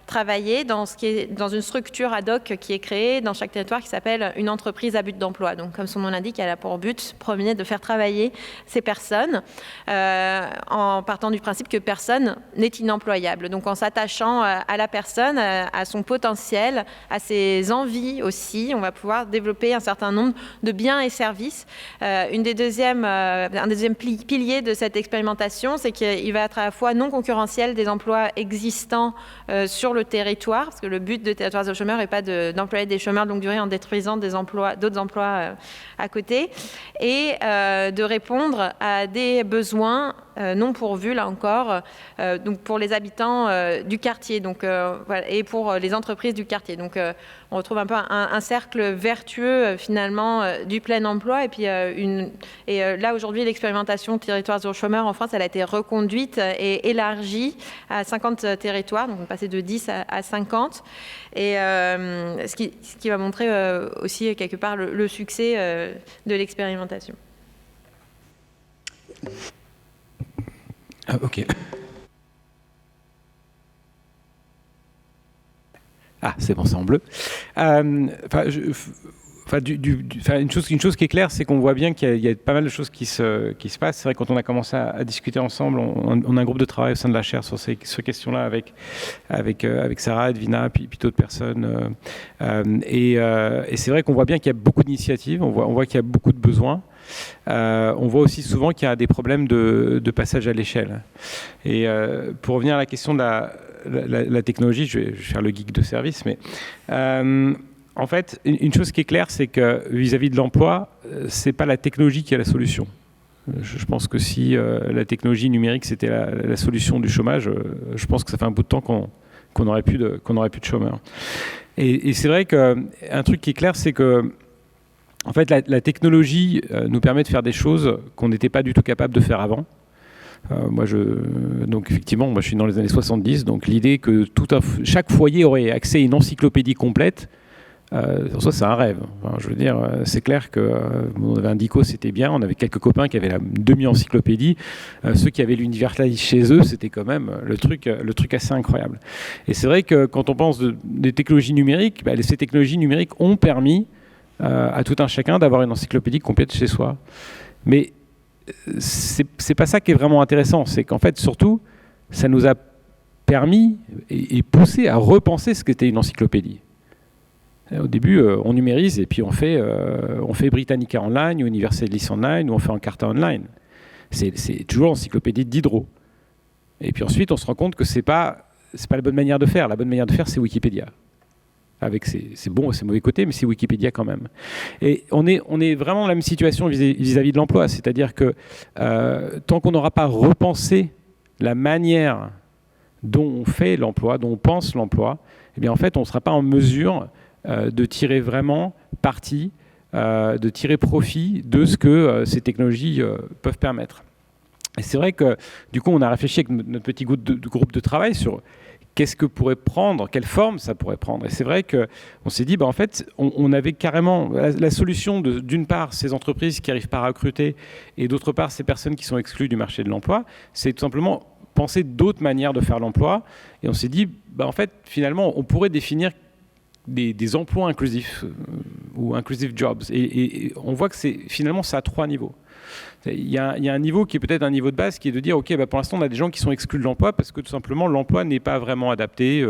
S2: travailler dans une structure ad hoc qui est créée dans chaque territoire qui s'appelle une entreprise à but d'emploi. Donc comme son nom l'indique, elle a pour but premier de faire travailler ces personnes en partant du principe que personne n'est inemployable. Donc en s'attachant à la personne, à son potentiel, à ses envies aussi, on va pouvoir développer un certain nombre de biens et services. Un des deuxièmes piliers de cette expérimentation, c'est qu'il va être à la fois non concurrentiel des emplois existants sur le territoire, parce que le but de Territoire zéro chômeur n'est pas d'employer des chômeurs de longue durée en détruisant d'autres emplois à côté, et de répondre à des besoins besoins non pourvus, là encore, donc pour les habitants du quartier voilà, et pour les entreprises du quartier. Donc on retrouve un peu un cercle vertueux finalement du plein emploi. Et puis là aujourd'hui, l'expérimentation Territoires zéro chômeur en France, elle a été reconduite et élargie à 50 territoires, donc on est passé de 10 à 50. Et ce qui va montrer aussi quelque part le succès de l'expérimentation.
S5: Ah, ok. Ah, c'est bon, c'est en bleu. Une chose qui est claire, c'est qu'on voit bien qu'il y a pas mal de choses qui se passent. C'est vrai, quand on a commencé à discuter ensemble, on a un groupe de travail au sein de la chaire sur ces questions-là avec Sarah, Edwina, puis d'autres personnes. Et c'est vrai qu'on voit bien qu'il y a beaucoup d'initiatives, on voit qu'il y a beaucoup de besoins. On voit aussi souvent qu'il y a des problèmes de passage à l'échelle. Et pour revenir à la question de la technologie, je vais faire le geek de service, mais en fait, une chose qui est claire, c'est que vis-à-vis de l'emploi, c'est pas la technologie qui est la solution. Je pense que si la technologie numérique c'était la solution du chômage, je pense que ça fait un bout de temps qu'on n'aurait plus de chômeurs. Et c'est vrai qu'un truc qui est clair, c'est que en fait, la technologie nous permet de faire des choses qu'on n'était pas du tout capable de faire avant. Donc effectivement, moi je suis dans les années 70, donc l'idée que chaque foyer aurait accès à une encyclopédie complète, ça c'est un rêve. Enfin, je veux dire, c'est clair qu'on avait un dico, c'était bien, on avait quelques copains qui avaient la demi-encyclopédie, ceux qui avaient l'universalisme chez eux, c'était quand même le truc assez incroyable. Et c'est vrai que quand on pense des technologies numériques, ces technologies numériques ont permis à tout un chacun d'avoir une encyclopédie complète chez soi. Mais c'est pas ça qui est vraiment intéressant, c'est qu'en fait, surtout, ça nous a permis et poussé à repenser ce qu'était une encyclopédie. Au début, on numérise et puis on fait Britannica Online, ou Universalis Online, ou on fait Encarta Online. C'est toujours l'encyclopédie de Diderot. Et puis ensuite, on se rend compte que c'est pas la bonne manière de faire. La bonne manière de faire, c'est Wikipédia. Avec ses bons et ses mauvais côtés, mais c'est Wikipédia quand même. Et on est vraiment dans la même situation vis-à-vis de l'emploi, c'est-à-dire que tant qu'on n'aura pas repensé la manière dont on fait l'emploi, dont on pense l'emploi, eh bien en fait on ne sera pas en mesure de tirer vraiment parti, de tirer profit de ce que ces technologies peuvent permettre. Et c'est vrai que du coup on a réfléchi avec notre petit groupe de travail sur qu'est-ce que pourrait prendre, quelle forme ça pourrait prendre. Et c'est vrai qu'on s'est dit, en fait, on avait carrément la solution d'une part, ces entreprises qui n'arrivent pas à recruter, et d'autre part, ces personnes qui sont exclues du marché de l'emploi, c'est tout simplement penser d'autres manières de faire l'emploi. Et on s'est dit, en fait, finalement, on pourrait définir des emplois inclusifs ou inclusive jobs. Et on voit que finalement, c'est à 3 niveaux. Il y a un niveau qui est peut-être un niveau de base qui est de dire ok, pour l'instant on a des gens qui sont exclus de l'emploi parce que tout simplement l'emploi n'est pas vraiment adapté.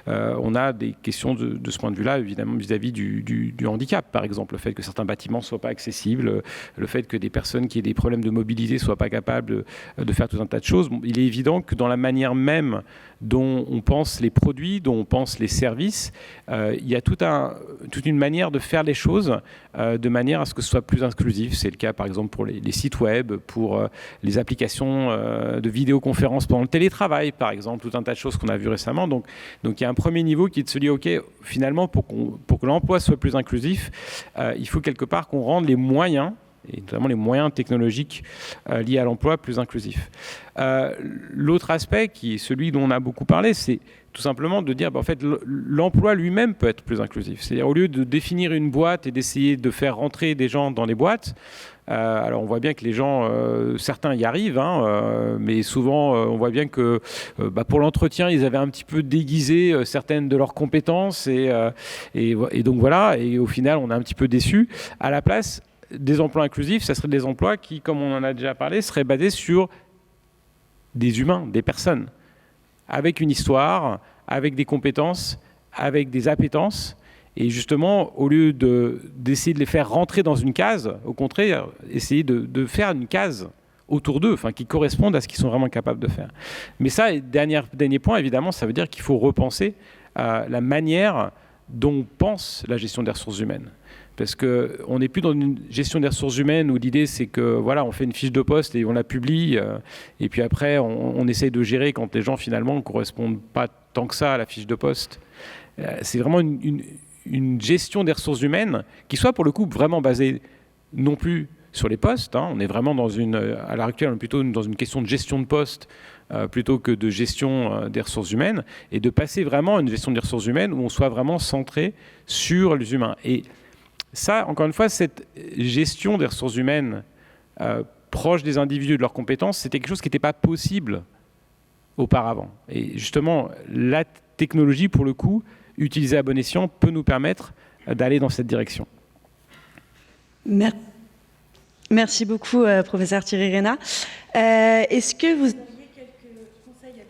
S5: On a des questions de ce point de vue-là évidemment vis-à-vis du handicap, par exemple le fait que certains bâtiments ne soient pas accessibles, le fait que des personnes qui aient des problèmes de mobilité ne soient pas capables de faire tout un tas de choses. Il est évident que dans la manière même dont on pense les produits, dont on pense les services, il y a toute une manière de faire les choses de manière à ce que ce soit plus inclusif. C'est le cas par exemple pour les sites web, pour les applications de vidéoconférence pendant le télétravail par exemple, tout un tas de choses qu'on a vues récemment. Donc il y a un premier niveau qui est de se dire ok, finalement pour que l'emploi soit plus inclusif, il faut quelque part qu'on rende les moyens, et notamment les moyens technologiques liés à l'emploi plus inclusifs. L'autre aspect, qui est celui dont on a beaucoup parlé, c'est tout simplement de dire en fait, l'emploi lui-même peut être plus inclusif. C'est-à-dire au lieu de définir une boîte et d'essayer de faire rentrer des gens dans les boîtes, alors on voit bien que les gens, certains y arrivent, mais souvent on voit bien que pour l'entretien, ils avaient un petit peu déguisé certaines de leurs compétences et donc voilà, et au final on est un petit peu déçus. À la place, des emplois inclusifs, ça serait des emplois qui, comme on en a déjà parlé, seraient basés sur des humains, des personnes, avec une histoire, avec des compétences, avec des appétences. Et justement, au lieu d'essayer de les faire rentrer dans une case, au contraire, essayer de faire une case autour d'eux, qui correspondent à ce qu'ils sont vraiment capables de faire. Mais ça, dernier point, évidemment, ça veut dire qu'il faut repenser la manière dont on pense la gestion des ressources humaines. Parce qu'on n'est plus dans une gestion des ressources humaines où l'idée c'est que voilà, on fait une fiche de poste et on la publie, et puis après on essaye de gérer quand les gens finalement ne correspondent pas tant que ça à la fiche de poste. C'est vraiment une gestion des ressources humaines qui soit pour le coup vraiment basée non plus sur les postes. On est vraiment à l'heure actuelle, on est plutôt dans une question de gestion de poste plutôt que de gestion des ressources humaines, et de passer vraiment à une gestion des ressources humaines où on soit vraiment centré sur les humains. Et ça, encore une fois, cette gestion des ressources humaines proche des individus et de leurs compétences, c'était quelque chose qui n'était pas possible auparavant. Et justement, la technologie, pour le coup, utilisée à bon escient, peut nous permettre d'aller dans cette direction.
S1: Merci beaucoup, professeur Thierry Reyna. Est-ce que vous aviez quelques conseils à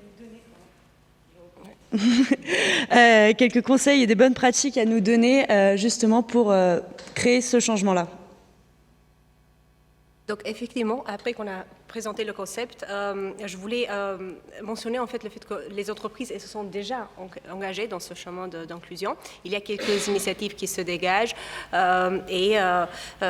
S1: nous donner quelques conseils et des bonnes pratiques à nous donner justement pour créer ce changement-là?
S4: Donc effectivement, après qu'on a présenté le concept, je voulais mentionner en fait le fait que les entreprises elles se sont déjà engagées dans ce chemin d'inclusion. Il y a quelques initiatives qui se dégagent et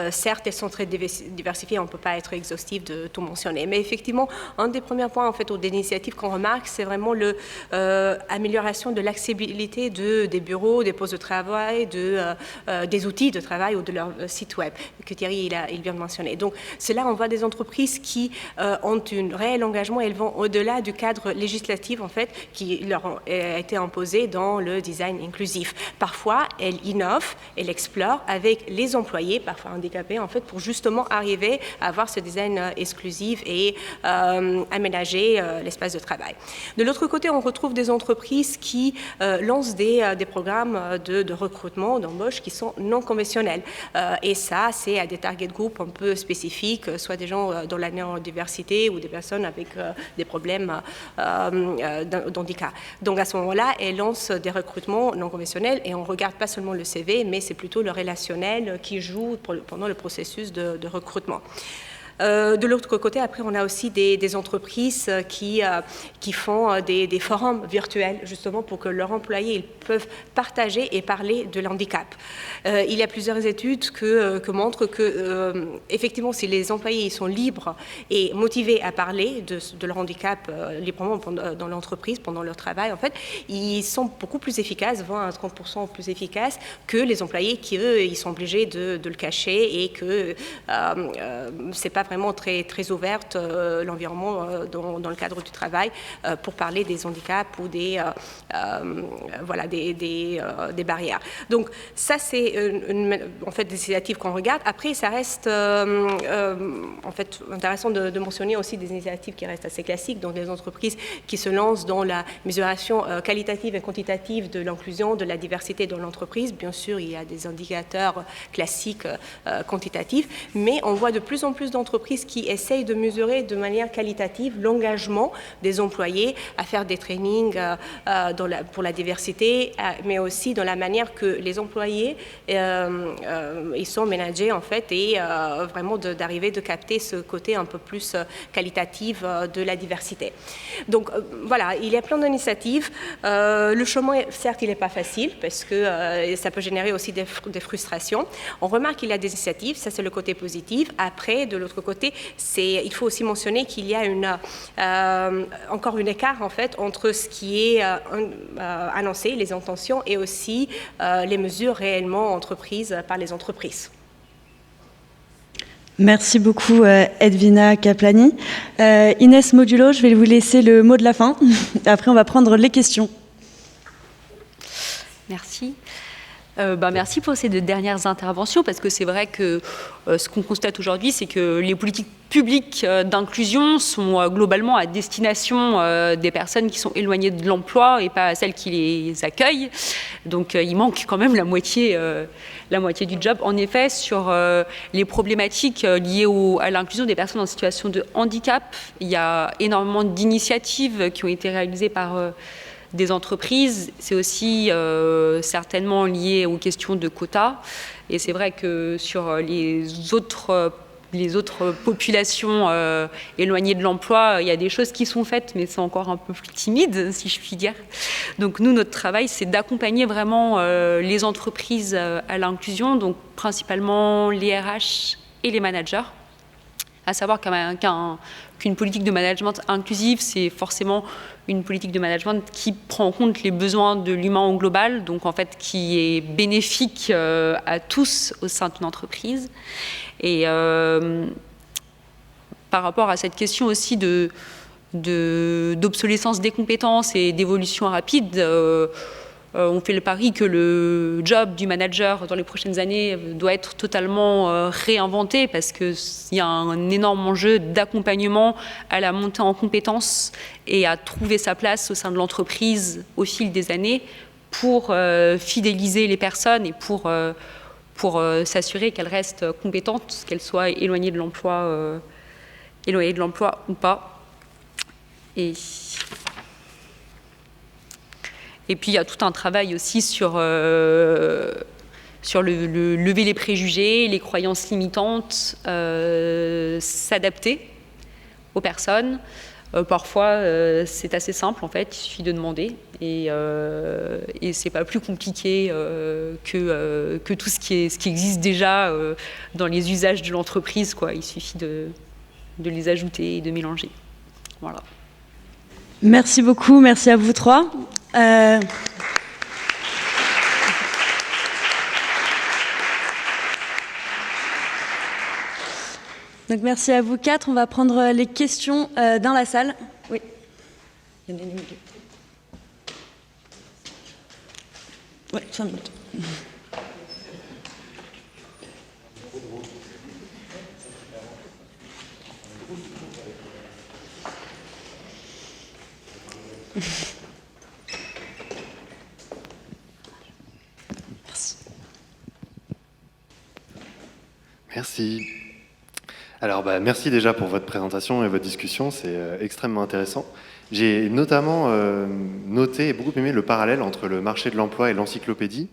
S4: certes elles sont très diversifiées, on ne peut pas être exhaustif de tout mentionner. Mais effectivement, un des premiers points en fait ou des initiatives qu'on remarque, c'est vraiment l'amélioration de l'accessibilité des bureaux, des postes de travail, des outils de travail ou de leur site web que Thierry il vient de mentionner. Donc c'est là on voit des entreprises qui ont un réel engagement et elles vont au-delà du cadre législatif en fait qui leur a été imposé dans le design inclusif. Parfois, elles innovent, elles explorent avec les employés, parfois handicapés en fait, pour justement arriver à avoir ce design exclusif et aménager l'espace de travail. De l'autre côté, on retrouve des entreprises qui lancent des programmes de recrutement, d'embauche qui sont non conventionnels. Et ça, c'est à des target groups un peu spécifiques, soit des gens dans la neurodiversité ou des personnes avec des problèmes d'handicap. Donc à ce moment-là, elles lancent des recrutements non conventionnels et on ne regarde pas seulement le CV, mais c'est plutôt le relationnel qui joue pendant le processus de recrutement. De l'autre côté, après, on a aussi des entreprises qui font des forums virtuels, justement pour que leurs employés ils peuvent partager et parler de l'handicap. Il y a plusieurs études qui montrent que, effectivement, si les employés ils sont libres et motivés à parler de leur handicap librement dans l'entreprise, pendant leur travail, en fait, ils sont beaucoup plus efficaces, 20 à 30% plus efficaces que les employés qui, eux, ils sont obligés de le cacher et que c'est pas vraiment très ouverte l'environnement dans le cadre du travail pour parler des handicaps ou des barrières. Donc ça c'est en fait des initiatives qu'on regarde. Après ça reste en fait intéressant de mentionner aussi des initiatives qui restent assez classiques, donc des entreprises qui se lancent dans la mesuration qualitative et quantitative de l'inclusion, de la diversité dans l'entreprise. Bien sûr, il y a des indicateurs classiques quantitatifs, mais on voit de plus en plus d'entreprises qui essayent de mesurer de manière qualitative l'engagement des employés à faire des trainings pour la diversité, mais aussi dans la manière que les employés ils sont managés en fait et vraiment d'arriver de capter ce côté un peu plus qualitatif de la diversité. Donc voilà, il y a plein d'initiatives. Le chemin, certes, il n'est pas facile parce que ça peut générer aussi des frustrations. On remarque qu'il y a des initiatives, ça c'est le côté positif. Après, de l'autre côté, il faut aussi mentionner qu'il y a encore un écart en fait entre ce qui est annoncé, les intentions, et aussi les mesures réellement entreprises par les entreprises.
S1: Merci beaucoup Edwina Kaplani. Inès Modulo, je vais vous laisser le mot de la fin. Après, on va prendre les questions.
S3: Merci. Merci pour ces deux dernières interventions, parce que c'est vrai que ce qu'on constate aujourd'hui, c'est que les politiques publiques d'inclusion sont globalement à destination des personnes qui sont éloignées de l'emploi et pas celles qui les accueillent. Donc il manque quand même la moitié du job. En effet, sur les problématiques liées à l'inclusion des personnes en situation de handicap, il y a énormément d'initiatives qui ont été réalisées par des entreprises. C'est aussi certainement lié aux questions de quotas. Et c'est vrai que sur les autres les autres populations éloignées de l'emploi, il y a des choses qui sont faites, mais c'est encore un peu plus timide, si je puis dire. Donc nous, notre travail, c'est d'accompagner vraiment les entreprises à l'inclusion, donc principalement les RH et les managers. À savoir qu'une politique de management inclusive, c'est forcément une politique de management qui prend en compte les besoins de l'humain au global, donc en fait qui est bénéfique à tous au sein d'une entreprise. Et par rapport à cette question aussi d'obsolescence des compétences et d'évolution rapide, on fait le pari que le job du manager dans les prochaines années doit être totalement réinventé parce qu'il y a un énorme enjeu d'accompagnement à la montée en compétences et à trouver sa place au sein de l'entreprise au fil des années pour fidéliser les personnes et pour s'assurer qu'elles restent compétentes, qu'elles soient éloignées de l'emploi ou pas. Et puis, il y a tout un travail aussi sur lever les préjugés, les croyances limitantes, s'adapter aux personnes. Parfois, c'est assez simple, en fait, il suffit de demander. Et c'est pas plus compliqué que tout ce qui existe déjà dans les usages de l'entreprise, quoi. Il suffit de les ajouter et de mélanger. Voilà.
S1: Merci beaucoup, merci à vous trois. Donc merci à vous quatre. On va prendre les questions dans la salle. Oui. Oui, 5 minutes.
S6: Merci. Alors, merci déjà pour votre présentation et votre discussion, c'est extrêmement intéressant. J'ai notamment noté et beaucoup aimé le parallèle entre le marché de l'emploi et l'encyclopédie,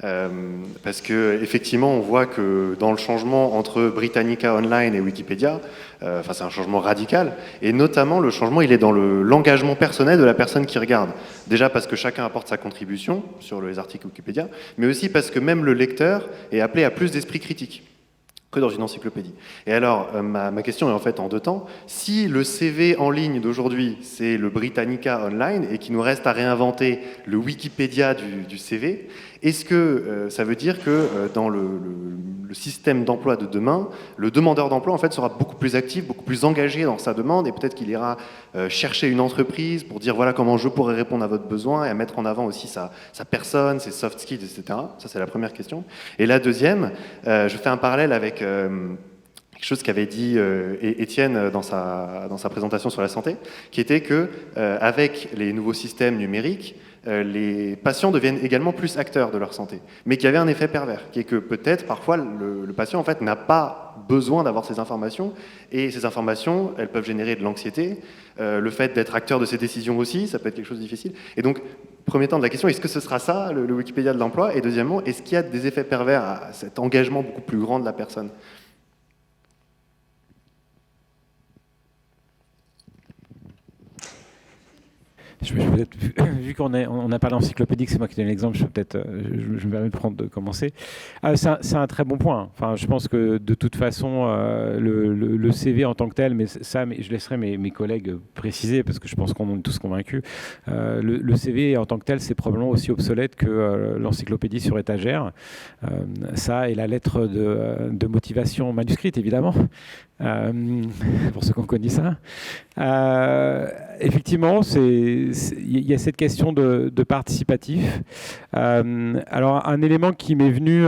S6: parce que effectivement, on voit que dans le changement entre Britannica Online et Wikipédia, c'est un changement radical, et notamment le changement, il est dans l'engagement personnel de la personne qui regarde. Déjà parce que chacun apporte sa contribution sur les articles Wikipédia, mais aussi parce que même le lecteur est appelé à plus d'esprit critique que dans une encyclopédie. Et alors, ma question est en fait en deux temps. Si le CV en ligne d'aujourd'hui, c'est le Britannica Online, et qu'il nous reste à réinventer le Wikipédia du CV, est-ce que ça veut dire que dans le système d'emploi de demain, le demandeur d'emploi en fait sera beaucoup plus actif, beaucoup plus engagé dans sa demande, et peut-être qu'il ira chercher une entreprise pour dire voilà comment je pourrais répondre à votre besoin, et à mettre en avant aussi sa personne, ses soft skills, etc. Ça, c'est la première question. Et la deuxième, je fais un parallèle avec quelque chose qu'avait dit Étienne dans sa présentation sur la santé, qui était que avec les nouveaux systèmes numériques, les patients deviennent également plus acteurs de leur santé, mais qu'il y avait un effet pervers, qui est que peut-être parfois le patient en fait n'a pas besoin d'avoir ces informations, et ces informations, elles peuvent générer de l'anxiété, le fait d'être acteur de ses décisions aussi, ça peut être quelque chose de difficile. Et donc, premier temps de la question, est-ce que ce sera ça, le Wikipédia de l'emploi? Et deuxièmement, est-ce qu'il y a des effets pervers à cet engagement beaucoup plus grand de la personne?
S5: Vu qu'on n'a pas l'encyclopédie, c'est moi qui donne l'exemple, je me permets de commencer. C'est un très bon point. Enfin, je pense que de toute façon, le CV en tant que tel, mais je laisserai mes collègues préciser, parce que je pense qu'on est tous convaincus, le CV en tant que tel, c'est probablement aussi obsolète que l'encyclopédie sur étagère. Ça et la lettre de motivation manuscrite, évidemment, pour ceux qui ont connu ça. Effectivement, il y a cette question de participatif. Alors, un élément qui m'est venu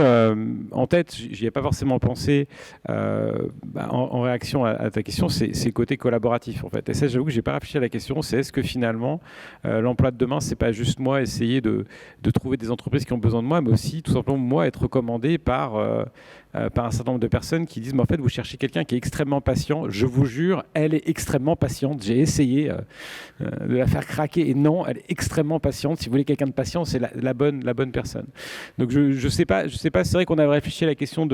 S5: en tête, j'y ai pas forcément pensé en réaction à ta question, c'est le côté collaboratif, en fait. Et ça, j'avoue que j'ai pas réfléchi à la question, c'est est-ce que finalement, l'emploi de demain, c'est pas juste moi essayer de trouver des entreprises qui ont besoin de moi, mais aussi tout simplement moi être recommandé par un certain nombre de personnes qui disent mais en fait vous cherchez quelqu'un qui est extrêmement patient, je vous jure elle est extrêmement patiente, j'ai essayé la faire craquer. Et non, elle est extrêmement patiente. Si vous voulez quelqu'un de patient, c'est la bonne personne. Donc je sais pas. C'est vrai qu'on avait réfléchi à la question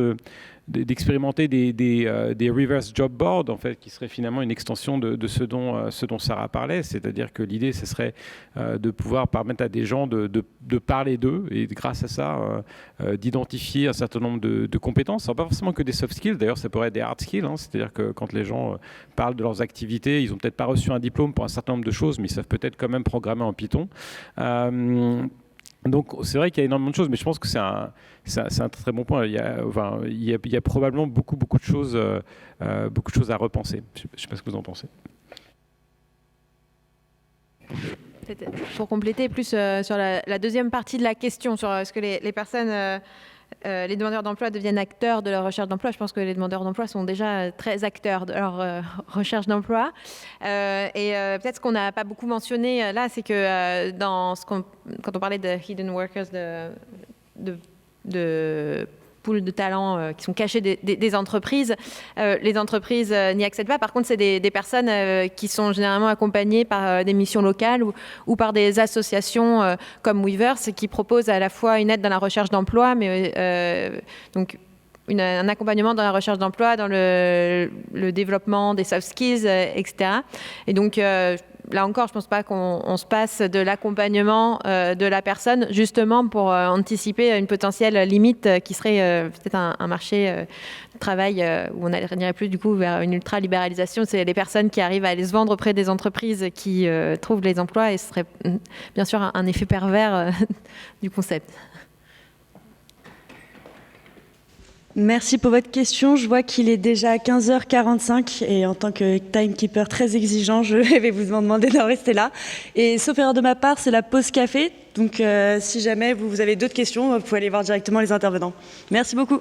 S5: d'expérimenter des reverse job boards, en fait, qui serait finalement une extension de ce dont Sarah parlait. C'est-à-dire que l'idée, ce serait de pouvoir permettre à des gens de parler d'eux et grâce à ça, d'identifier un certain nombre de compétences. Alors, pas forcément que des soft skills, d'ailleurs, ça pourrait être des hard skills. C'est-à-dire que quand les gens parlent de leurs activités, ils n'ont peut-être pas reçu un diplôme pour un certain nombre de choses, mais ils savent peut-être quand même programmer en Python. Donc c'est vrai qu'il y a énormément de choses, mais je pense que c'est un très bon point. Il y a probablement beaucoup de choses à repenser. Je ne sais pas ce que vous en pensez.
S2: Pour compléter plus sur la deuxième partie de la question, sur ce que les personnes, les demandeurs d'emploi deviennent acteurs de leur recherche d'emploi. Je pense que les demandeurs d'emploi sont déjà très acteurs de leur recherche d'emploi. Et peut-être ce qu'on n'a pas beaucoup mentionné là, c'est que quand on parlait de hidden workers, de pools de talents qui sont cachés des entreprises, les entreprises n'y accèdent pas. Par contre, c'est des personnes qui sont généralement accompagnées par des missions locales ou par des associations comme Weavers qui proposent à la fois une aide dans la recherche d'emploi, mais donc un accompagnement dans la recherche d'emploi, dans le développement des soft skills, etc. Et donc, là encore, je ne pense pas qu'on se passe de l'accompagnement de la personne, justement pour anticiper une potentielle limite qui serait peut-être un marché de travail où on n'irait plus du coup vers une ultra-libéralisation. C'est les personnes qui arrivent à aller se vendre auprès des entreprises qui trouvent les emplois, et ce serait bien sûr un effet pervers du concept.
S1: Merci pour votre question. Je vois qu'il est déjà 15h45 et en tant que timekeeper très exigeant, je vais vous demander d'en rester là. Et sauf erreur de ma part, c'est la pause café. Donc si jamais vous avez d'autres questions, vous pouvez aller voir directement les intervenants. Merci beaucoup.